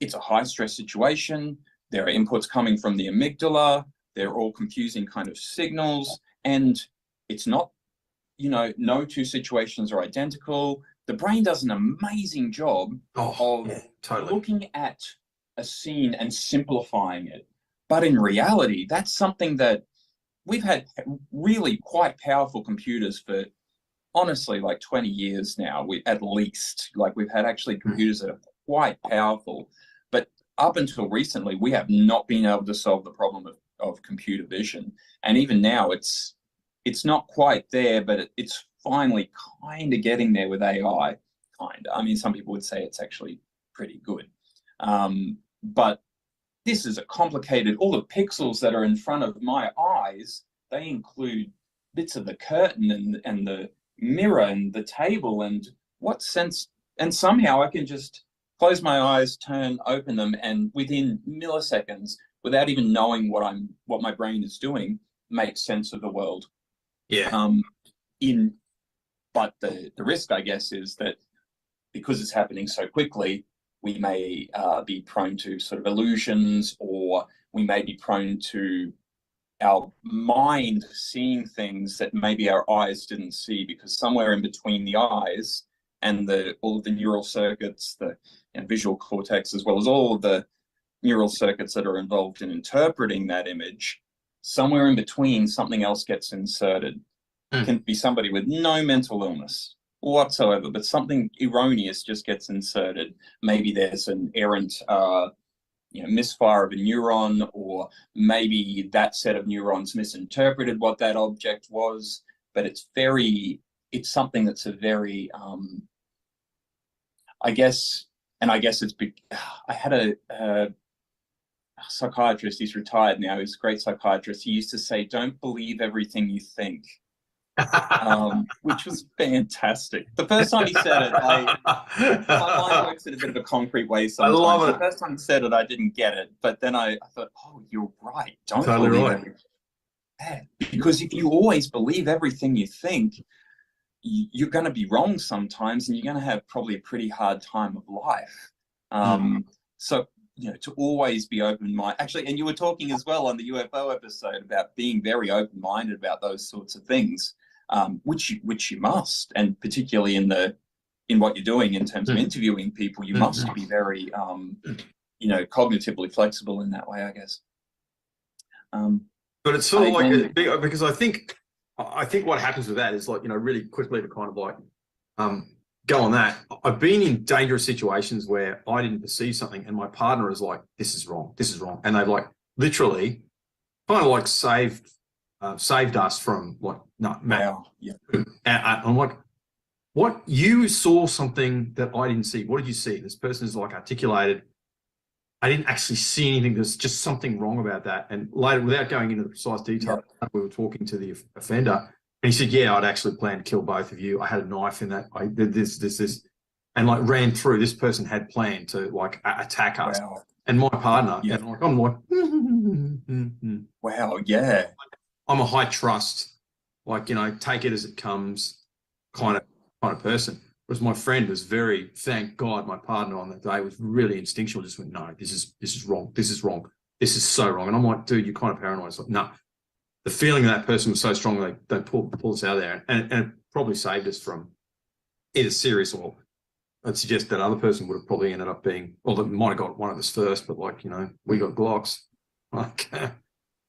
B: it's a high stress situation, there are inputs coming from the amygdala, they're all confusing kind of signals, and it's not, no two situations are identical. The brain does an amazing job looking at a scene and simplifying it. But in reality, that's something that we've had really quite powerful computers for, honestly, like 20 years now, at least. Like, we've had actually computers that are quite powerful. But up until recently, we have not been able to solve the problem of computer vision. And even now, it's not quite there, but it's finally kind of getting there with AI. I mean, some people would say it's actually pretty good. But this is a complicated, all the pixels that are in front of my eyes, they include bits of the curtain and the mirror and the table, and what sense, and somehow I can just close my eyes, open them, and within milliseconds, without even knowing what my brain is doing, make sense of the world.
A: Yeah.
B: But the risk, I guess, is that because it's happening so quickly, we may be prone to sort of illusions, or we may be prone to our mind seeing things that maybe our eyes didn't see, because somewhere in between the eyes and all of the neural circuits, the visual cortex, as well as all of the neural circuits that are involved in interpreting that image, somewhere in between something else gets inserted. It can be somebody with no mental illness whatsoever, but something erroneous just gets inserted. Maybe there's an errant misfire of a neuron, or maybe that set of neurons misinterpreted what that object was. But it's something that's a very I guess it's big. I had a psychiatrist, he's retired now, he's a great psychiatrist. He used to say, don't believe everything you think. Which was fantastic. The first time he said it, my mind works in a bit of a concrete way sometimes. I love it. The first time he said it, I didn't get it, but then I thought, oh, you're right. Don't believe everything. Yeah. Because if you always believe everything you think, you're going to be wrong sometimes, and you're going to have probably a pretty hard time of life. So, to always be open-minded. Actually, and you were talking as well on the UFO episode about being very open-minded about those sorts of things. Which you must, and particularly in what you're doing in terms of interviewing people, you must be very, cognitively flexible in that way, I guess.
A: But it's sort of like because I think what happens with that is, like, really quickly to kind of like go on that. I've been in dangerous situations where I didn't perceive something, and my partner is like, "This is wrong, and they've like literally kind of like saved saved us from
B: Wow. Yeah.
A: And I'm like, what, you saw something that I didn't see. What did you see? This person is like articulated. I didn't actually see anything. There's just something wrong about that. And later, without going into the precise detail, we were talking to the offender, and he said, "Yeah, I'd actually planned to kill both of you. I had a knife in that. I did this, and like ran through. This person had planned to like attack us."
B: Wow.
A: And my partner, and like, I'm like,
B: wow, yeah.
A: I'm a high trust, like, you know, take it as it comes kind of person. Whereas my friend was very, thank God, my partner on that day was really instinctual, just went, no, this is wrong. This is wrong. This is so wrong. And I'm like, dude, you're kind of paranoid. It's like, no, the feeling of that person was so strong, they don't pull us out of there. And it probably saved us from either serious, or I'd suggest that other person would have probably ended up being, well, they might have got one of us first, but like, you know, we got Glocks. Like,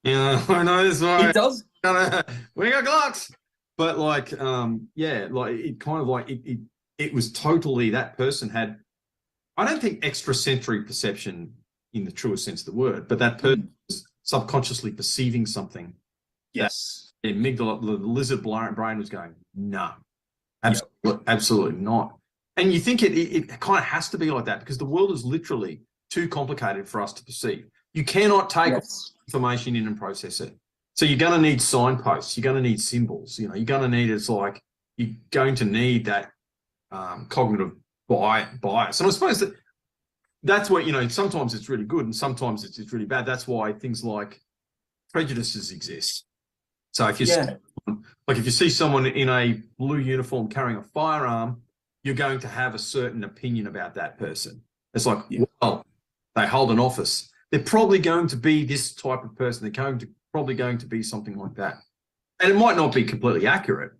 A: you know, I know this way.
B: It does.
A: We got Glocks. But like, yeah, like it kind of like it was totally, that person had, I don't think extrasensory perception in the truest sense of the word, but that person was subconsciously perceiving something.
B: Yes.
A: The amygdala, the lizard brain was going, no, absolutely not. And you think it kind of has to be like that, because the world is literally too complicated for us to perceive. You cannot take information in and process it. So you're going to need signposts. You're going to need symbols. You know, you're going to need, it's like, you're going to need that cognitive bias. And I suppose that's what, you know, sometimes it's really good and sometimes it's really bad. That's why things like prejudices exist. So if you if you see someone in a blue uniform carrying a firearm, you're going to have a certain opinion about that person. It's like, well, they hold an office. They're probably going to be this type of person. They're probably going to be something like that. And it might not be completely accurate,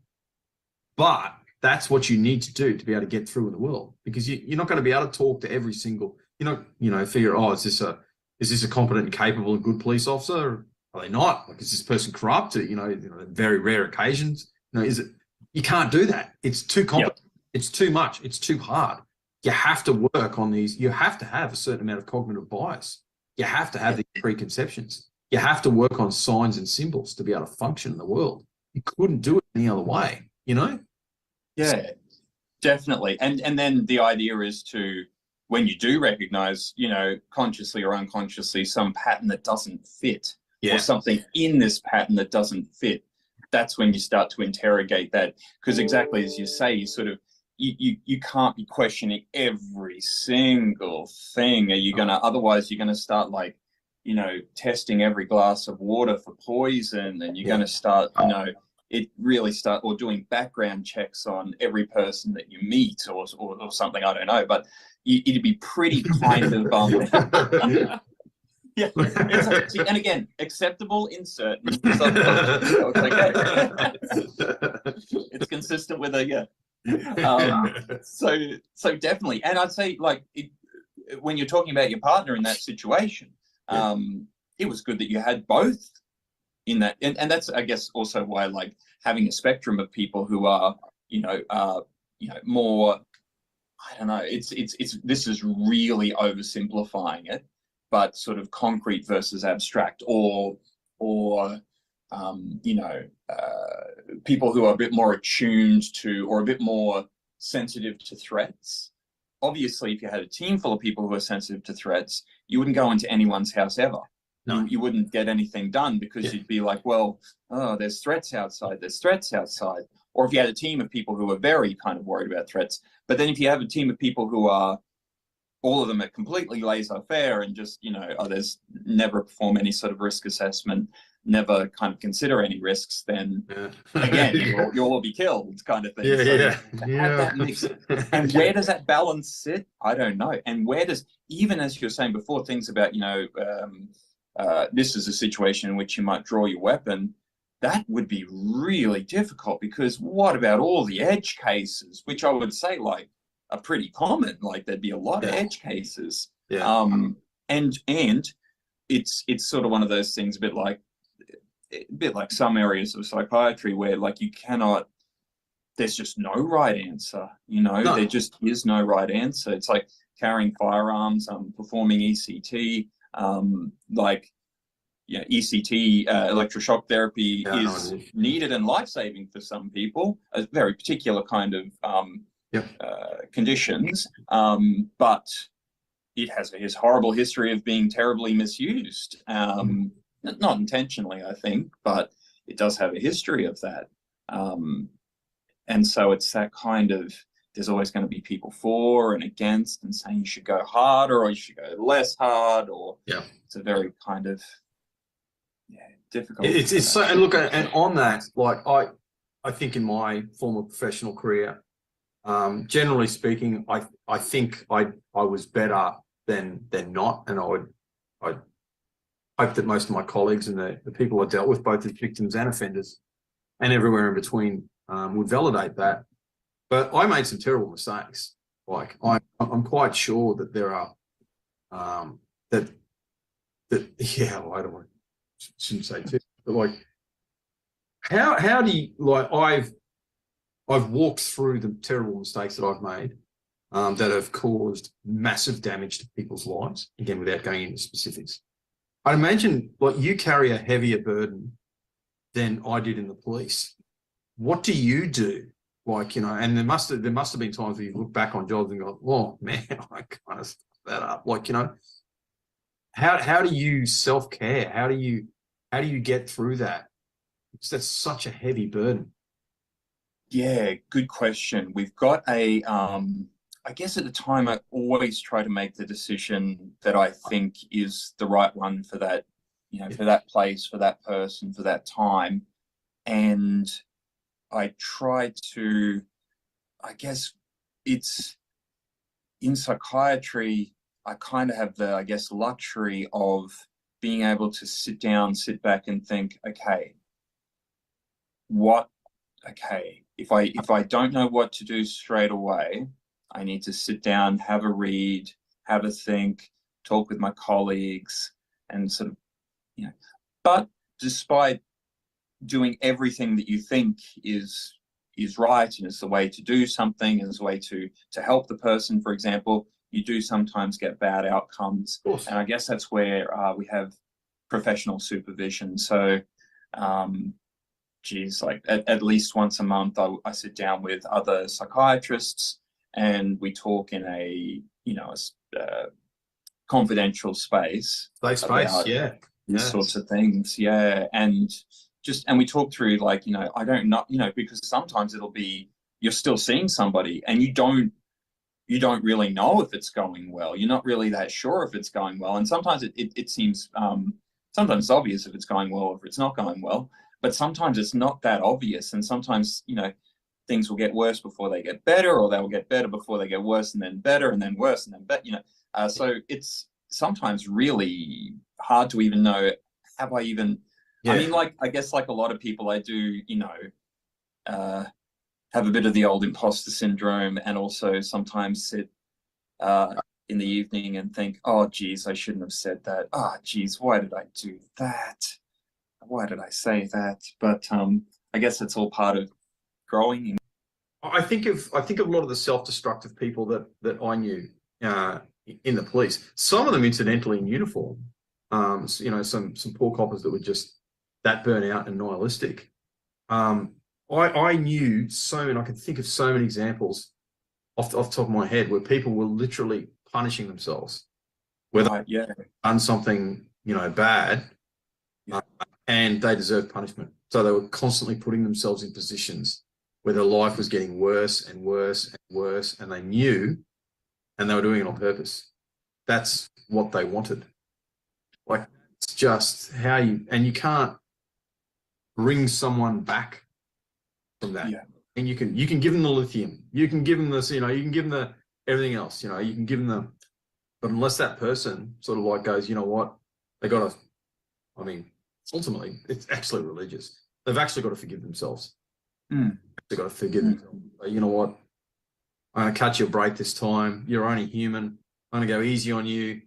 A: but that's what you need to do to be able to get through in the world, because you're not going to be able to talk to every single, figure, oh, is this a competent and capable and good police officer? Are they not? Like, is this person corrupt? Very rare occasions. Is it? You can't do that. It's too complicated. Yep. It's too much. It's too hard. You have to work on these. You have to have a certain amount of cognitive bias. You have to have these preconceptions. You have to work on signs and symbols to be able to function in the world. You couldn't do it any other way,
B: Yeah, definitely. And then the idea is to, when you do recognize, consciously or unconsciously, some pattern that doesn't fit, or something in this pattern that doesn't fit, that's when you start to interrogate that. Because exactly as you say, you sort of, you can't be questioning every single thing. Are you gonna, otherwise you're gonna start like, testing every glass of water for poison, and you're gonna start, or doing background checks on every person that you meet, or something, I don't know, but it'd be pretty kind of and again, acceptable in certain it's consistent with so definitely. And I'd say, like, when you're talking about your partner in that situation, it was good that you had both in that, and that's, I guess, also why, like, having a spectrum of people who are more, I don't know, it's this is really oversimplifying it, but sort of concrete versus abstract, or people who are a bit more attuned to, or a bit more sensitive to threats. Obviously, if you had a team full of people who are sensitive to threats, you wouldn't go into anyone's house ever. No. You wouldn't get anything done, because you'd be like, well, there's threats outside. Or if you had a team of people who are very kind of worried about threats, but then if you have a team of people who are, all of them are completely laissez-faire and just, there's never perform any sort of risk assessment, never kind of consider any risks, then again, you'll all be killed, kind of thing. Have that mix. And where does that balance sit? I don't know. And where does, even as you were saying before, things about, this is a situation in which you might draw your weapon, that would be really difficult, because what about all the edge cases, which I would say, like, are pretty common? Like, there'd be a lot of edge cases. And it's sort of one of those things, a bit like some areas of psychiatry where, like, you cannot, there's just no right answer, no. There just is no right answer. It's like carrying firearms, performing ECT, like, yeah, ECT, electroshock therapy
A: Yeah,
B: is needed and life-saving for some people, a very particular kind of
A: Yep.
B: conditions, but it has a horrible history of being terribly misused. Not intentionally, I think, but it does have a history of that. And so it's that kind of, there's always going to be people for and against and saying you should go harder or you should go less hard, or it's a very kind of difficult.
A: It's so, and look, and on that, like I think in my former professional career, generally speaking, I think I was better than not, and I hope that most of my colleagues and the people I dealt with, both as victims and offenders, and everywhere in between, would validate that. But I made some terrible mistakes. Like I'm quite sure that there are that yeah, well, I don't want shouldn't say too, but like how do you, like I've walked through the terrible mistakes that I've made that have caused massive damage to people's lives, again without going into specifics. I'd imagine like you carry a heavier burden than I did in the police. What do you do? Like, you know, and there must have been times where you look back on jobs and go, oh man, I kind of stuffed that up. Like, you know, how do you self-care? How do you get through that? Because that's such a heavy burden.
B: Yeah, good question. We've got a I guess at the time I always try to make the decision that I think is the right one for that, you know, for that place, for that person, for that time. And I try to, I guess it's in psychiatry, I kind of have the, I guess, luxury of being able to sit down, sit back and think, okay, if I don't know what to do straight away, I need to sit down, have a read, have a think, talk with my colleagues, and sort of, you know, but despite doing everything that you think is right and is the way to do something and is the way to help the person, for example, you do sometimes get bad outcomes. And I guess that's where we have professional supervision. So like at least once a month I sit down with other psychiatrists and we talk in a, you know, a confidential space about these sorts of things. And we talk through, like, you know, I don't know, you know, because sometimes it'll be you're still seeing somebody and you don't really know if it's going well. You're not really that sure if it's going well. And sometimes it seems sometimes it's obvious if it's going well or if it's not going well. But sometimes it's not that obvious. And sometimes, you know, things will get worse before they get better, or they will get better before they get worse and then better and then worse and then better, you know. So it's sometimes really hard to even know, have I even... I mean, like, I guess like a lot of people, I do, you know, have a bit of the old imposter syndrome, and also sometimes sit in the evening and think, oh, geez, I shouldn't have said that. Oh, geez, why did I do that? Why did I say that? But I guess it's all part of growing.
A: I think of a lot of the self-destructive people that I knew in the police. Some of them, incidentally, in uniform. You know, some poor coppers that were just that burnout and nihilistic. I knew so many. I can think of so many examples off the top of my head where people were literally punishing themselves, whether they've done something, you know, bad, and they deserved punishment. So they were constantly putting themselves in positions where their life was getting worse and worse and worse, and they knew, and they were doing it on purpose. That's what they wanted. Like, it's just how you can't bring someone back from that. And you can give them the lithium, you can give them this, you know, you can give them the everything else, you know, you can give them the, but unless that person sort of like goes, you know what, they got to, I mean, ultimately it's actually religious. They've actually got to forgive themselves. They've got to forgive themselves. You know what, I'm going to cut you a break this time. You're only human. I'm going to go easy on you.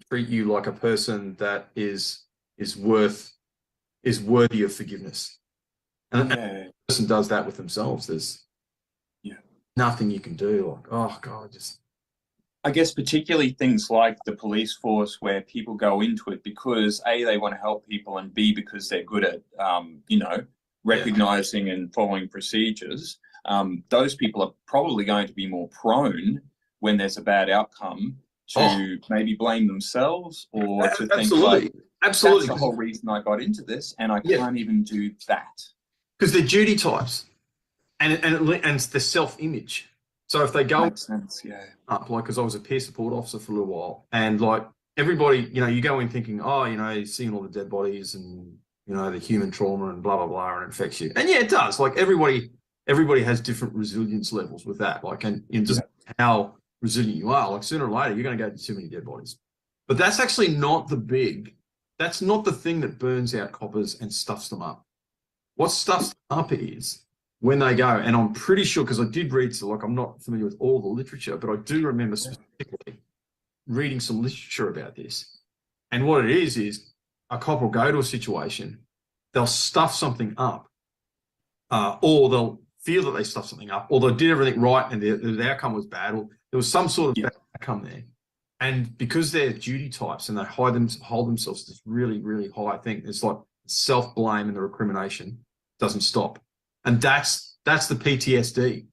A: Treat you like a person that is worthy of forgiveness. And the person does that with themselves. There's nothing you can do. Like, oh God, just
B: I guess particularly things like the police force, where people go into it because A, they want to help people, and B, because they're good at, recognizing and following procedures. Those people are probably going to be more prone when there's a bad outcome to maybe blame themselves, or to think like,
A: absolutely,
B: that's the whole reason I got into this, and I can't even do that.
A: Because they're duty types, and it's the self-image. So if they go
B: Makes sense,
A: up, like, because I was a peer support officer for a little while, and like everybody, you go in thinking, seeing all the dead bodies and the human trauma and blah blah blah, and it affects you. And yeah, it does. Like everybody has different resilience levels with that. Like, and just how resilient you are. Like sooner or later, you're going to go to too many dead bodies. But that's actually not that's not the thing that burns out coppers and stuffs them up. What stuffs them up is when they go, and I'm pretty sure, because I did read, so like I'm not familiar with all the literature, but I do remember specifically reading some literature about this. And what it is a cop will go to a situation, they'll stuff something up, or they'll feel that they stuffed something up, or they did everything right and the outcome was bad, or there was some sort of bad outcome there. And because they're duty types and they hold themselves to this really, really high thing, it's like self-blame and the recrimination doesn't stop. And that's the PTSD,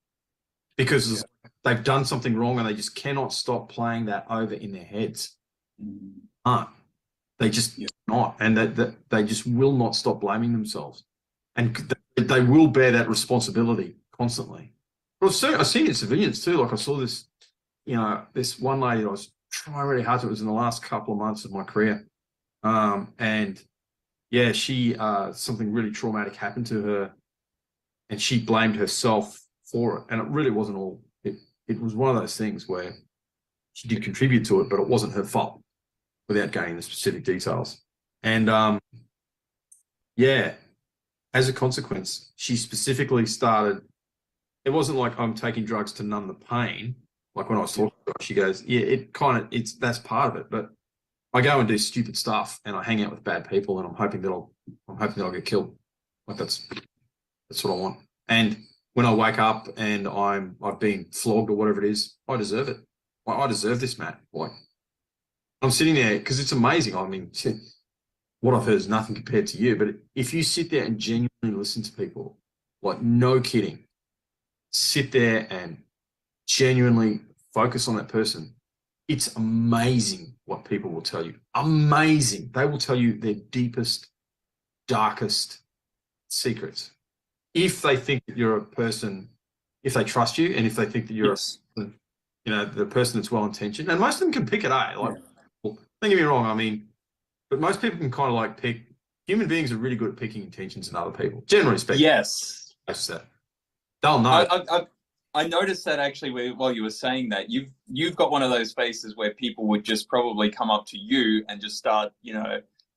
A: because they've done something wrong and they just cannot stop playing that over in their heads. They just not, and they just will not stop blaming themselves, and they will bear that responsibility constantly. But I've seen it in civilians too. Like I saw this, this one lady that I was trying really hard to. It was in the last couple of months of my career, and she something really traumatic happened to her, and she blamed herself for it. And it really wasn't all. It was one of those things where she did contribute to it, but it wasn't her fault, without going into specific details. And as a consequence, she specifically started. It wasn't like I'm taking drugs to numb the pain. Like when I was talking to her, she goes, that's part of it. But I go and do stupid stuff, and I hang out with bad people, and I'm hoping that I'll get killed. Like that's what I want. And when I wake up and I've been flogged or whatever it is, I deserve it. I deserve this, Matt. Like I'm sitting there because it's amazing. I mean, what I've heard is nothing compared to you. But if you sit there and genuinely listen to people, like no kidding, sit there and genuinely focus on that person, it's amazing what people will tell you. Amazing. They will tell you their deepest, darkest secrets. If they think that you're a person, if they trust you, and if they think that you're the person that's well-intentioned, and most of them can pick it, Like, don't get me wrong, I mean, but most people can kind of like pick. Human beings are really good at picking intentions in other people, generally speaking.
B: Yes.
A: They'll know.
B: I noticed that actually while you were saying that, you've got one of those faces where people would just probably come up to you and just start,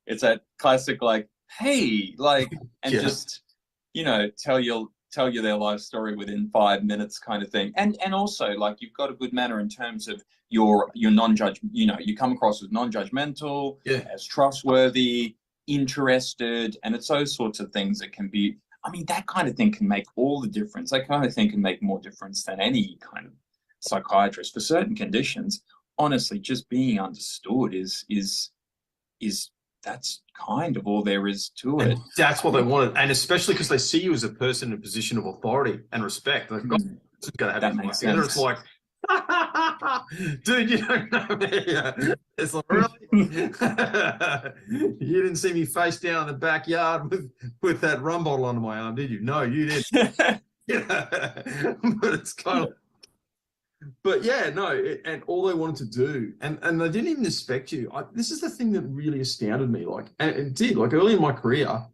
B: it's that classic like, hey, like, and just, tell you their life story within 5 minutes kind of thing. And also like you've got a good manner in terms of your non-judge, you come across as non-judgmental, as trustworthy, interested, and it's those sorts of things that can be, I mean, that kind of thing can make all the difference. That kind of thing can make more difference than any kind of psychiatrist for certain conditions. Honestly, just being understood is that's kind of all there is to it.
A: And that's what they wanted, and especially because they see you as a person in a position of authority and respect. They've got to have that makes sense. It's like, dude, you don't know me. It's like, really? You didn't see me face down in the backyard with that rum bottle under my arm, did you? No, you didn't. But it's kind of. But and all they wanted to do, and they didn't even expect you. This is the thing that really astounded me. Like, and it did. Like early in my career,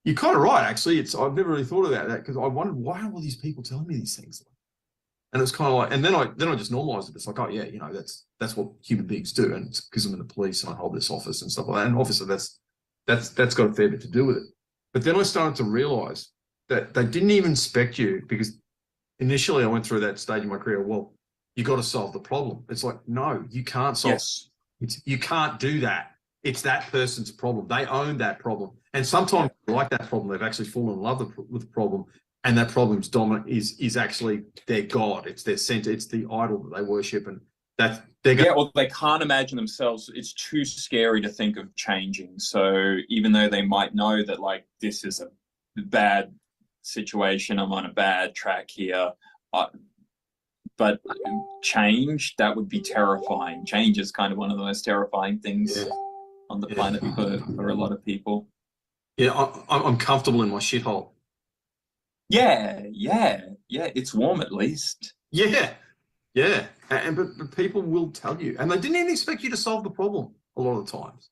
A: you're kind of right. Actually, I've never really thought about that, because I wondered, why are all these people telling me these things? And it's kind of like, and then I just normalized it. It's like, that's what human beings do, and it's because I'm in the police and I hold this office and stuff like that. And obviously, that's got a fair bit to do with it. But then I started to realize that they didn't even expect you, because initially I went through that stage in my career. Well, you got to solve the problem. It's like, no, you can't solve. You can't do that. It's that person's problem. They own that problem. And sometimes like that problem, they've actually fallen in love with the problem. And that problem's dominant is actually their God. It's their center. It's the idol that they worship. And that they're going.
B: Yeah, well, they can't imagine themselves. It's too scary to think of changing. So even though they might know that like this is a bad situation, I'm on a bad track here, but change, that would be terrifying. Change is kind of one of the most terrifying things on the planet for a lot of people.
A: Yeah, I'm comfortable in my shithole.
B: Yeah, it's warm at least.
A: Yeah, yeah. But people will tell you, and they didn't even expect you to solve the problem a lot of the times.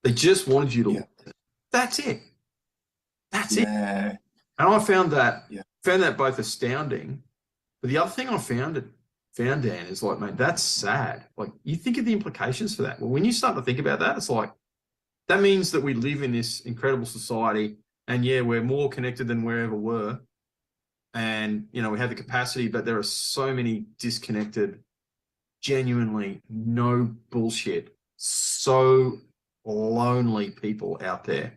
A: They just wanted you to.
B: Yeah.
A: That's it. That's it.
B: Yeah.
A: And I found that both astounding. But the other thing I found, Dan, is like, mate, that's sad. Like, you think of the implications for that. Well, when you start to think about that, it's like, that means that we live in this incredible society, and yeah, we're more connected than we ever were. And, you know, we have the capacity, but there are so many disconnected, genuinely no bullshit, so lonely people out there.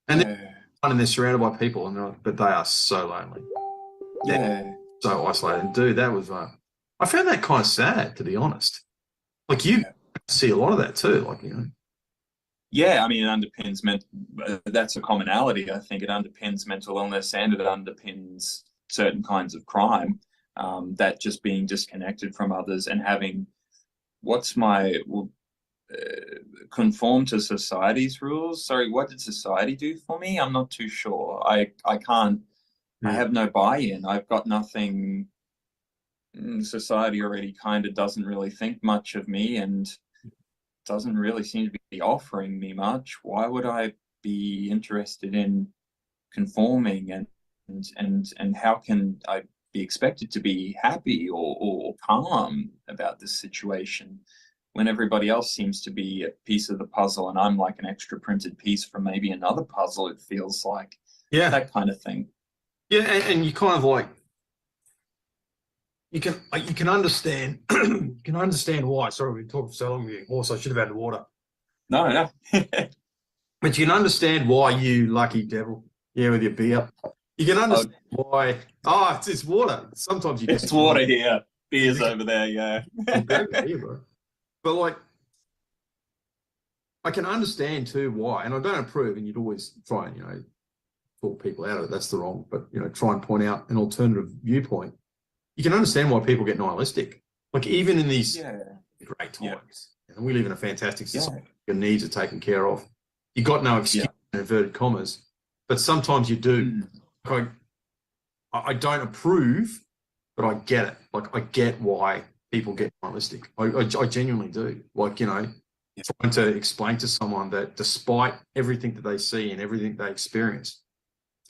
A: And they're surrounded by people, but they are so lonely. They're so isolated. And dude, that was, I found that kind of sad, to be honest. Like, you see a lot of that too, like, you know.
B: Yeah, I mean, it underpins that's a commonality. I think it underpins mental illness, and it underpins certain kinds of crime. That just being disconnected from others and having conform to society's rules. Sorry, what did society do for me? I'm not too sure. I can't. I have no buy-in. I've got nothing. Society already kind of doesn't really think much of me, and doesn't really seem to be offering me much. Why would I be interested in conforming, and how can I be expected to be happy or calm about this situation when everybody else seems to be a piece of the puzzle and I'm like an extra printed piece from maybe another puzzle, it feels like. That kind of thing.
A: Yeah, and you kind of like, you can understand you can understand why. Sorry, we've been talking for so long with you. Also, I should have had the water.
B: No.
A: But you can understand why, you lucky devil. Yeah, with your beer. You can understand why. Oh, it's water. Sometimes you just.
B: It's water here. Beer's over there, yeah.
A: But like, I can understand too why, and I don't approve, and you'd always try and, you know, talk people out of it. That's the wrong, but, you know, try and point out an alternative viewpoint. You can understand why people get nihilistic. Like, even in these great times, and we live in a fantastic society, your needs are taken care of. You got no excuse, in inverted commas, but sometimes you do. I don't approve, but I get it. Like, I get why people get nihilistic. I genuinely do. Like, you know, trying to explain to someone that despite everything that they see and everything they experience,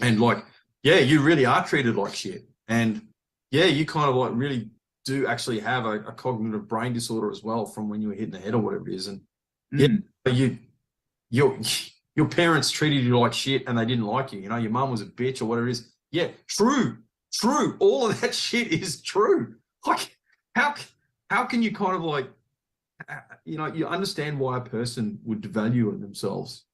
A: and like, you really are treated like shit. And you kind of like really do actually have a cognitive brain disorder as well from when you were hit in the head or whatever it is. And your parents treated you like shit and they didn't like you. You know, your mum was a bitch or whatever it is. Yeah, true. All of that shit is true. Like, how can you kind of like, you know, you understand why a person would devalue themselves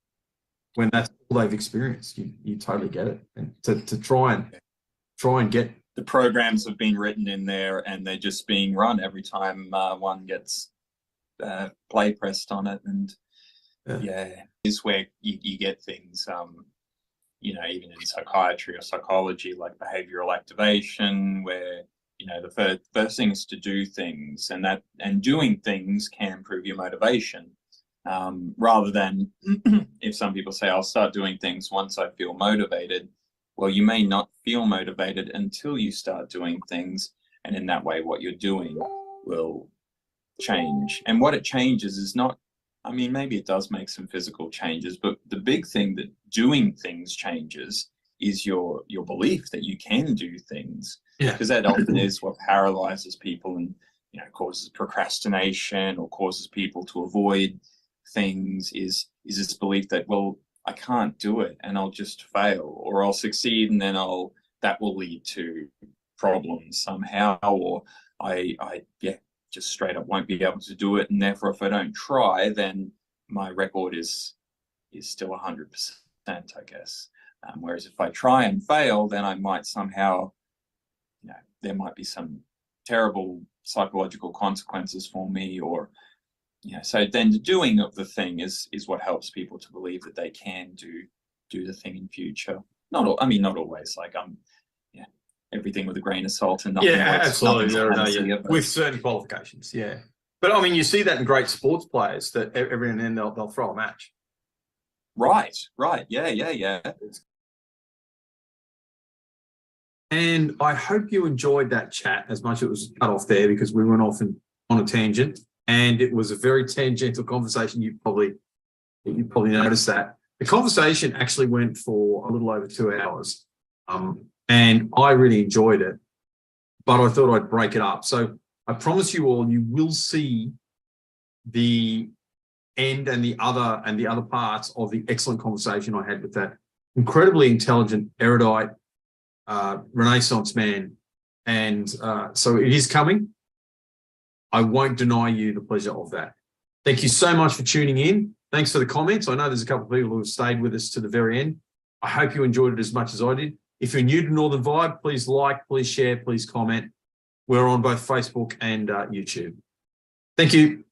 A: when that's all they've experienced. You totally get it. And to try and get,
B: the programs have been written in there and they're just being run every time one gets play pressed on it. And is where you get things, you know, even in psychiatry or psychology, like behavioral activation, where, you know, the first thing is to do things, and doing things can improve your motivation, rather than if some people say, I'll start doing things once I feel motivated. Well, you may not feel motivated until you start doing things, and in that way what you're doing will change. And what it changes is not, I mean, maybe it does make some physical changes, but the big thing that doing things changes is your belief that you can do things. Because that often is what paralyzes people and, you know, causes procrastination or causes people to avoid things, is this belief that, well, I can't do it and I'll just fail, or I'll succeed and then that will lead to problems somehow, or I just straight up won't be able to do it, and therefore if I don't try, then my record is still 100%, I guess. Whereas if I try and fail, then I might somehow, you know, there might be some terrible psychological consequences for me, or so then the doing of the thing is what helps people to believe that they can do the thing in future. Not always. Like everything with a grain of salt and nothing.
A: Yeah, absolutely.
B: Panacea, but
A: with certain qualifications, yeah. But I mean, you see that in great sports players that every now and then they'll throw a match.
B: Right. Yeah.
A: And I hope you enjoyed that chat as much as it was cut off there because we went off on a tangent, and it was a very tangential conversation. You probably noticed that. The conversation actually went for a little over 2 hours, and I really enjoyed it, but I thought I'd break it up. So I promise you all, you will see the end and the other parts of the excellent conversation I had with that incredibly intelligent, erudite, Renaissance man. And so it is coming. I won't deny you the pleasure of that. Thank you so much for tuning in. Thanks for the comments. I know there's a couple of people who have stayed with us to the very end. I hope you enjoyed it as much as I did. If you're new to Northern Vibe, please like, please share, please comment. We're on both Facebook and YouTube. Thank you.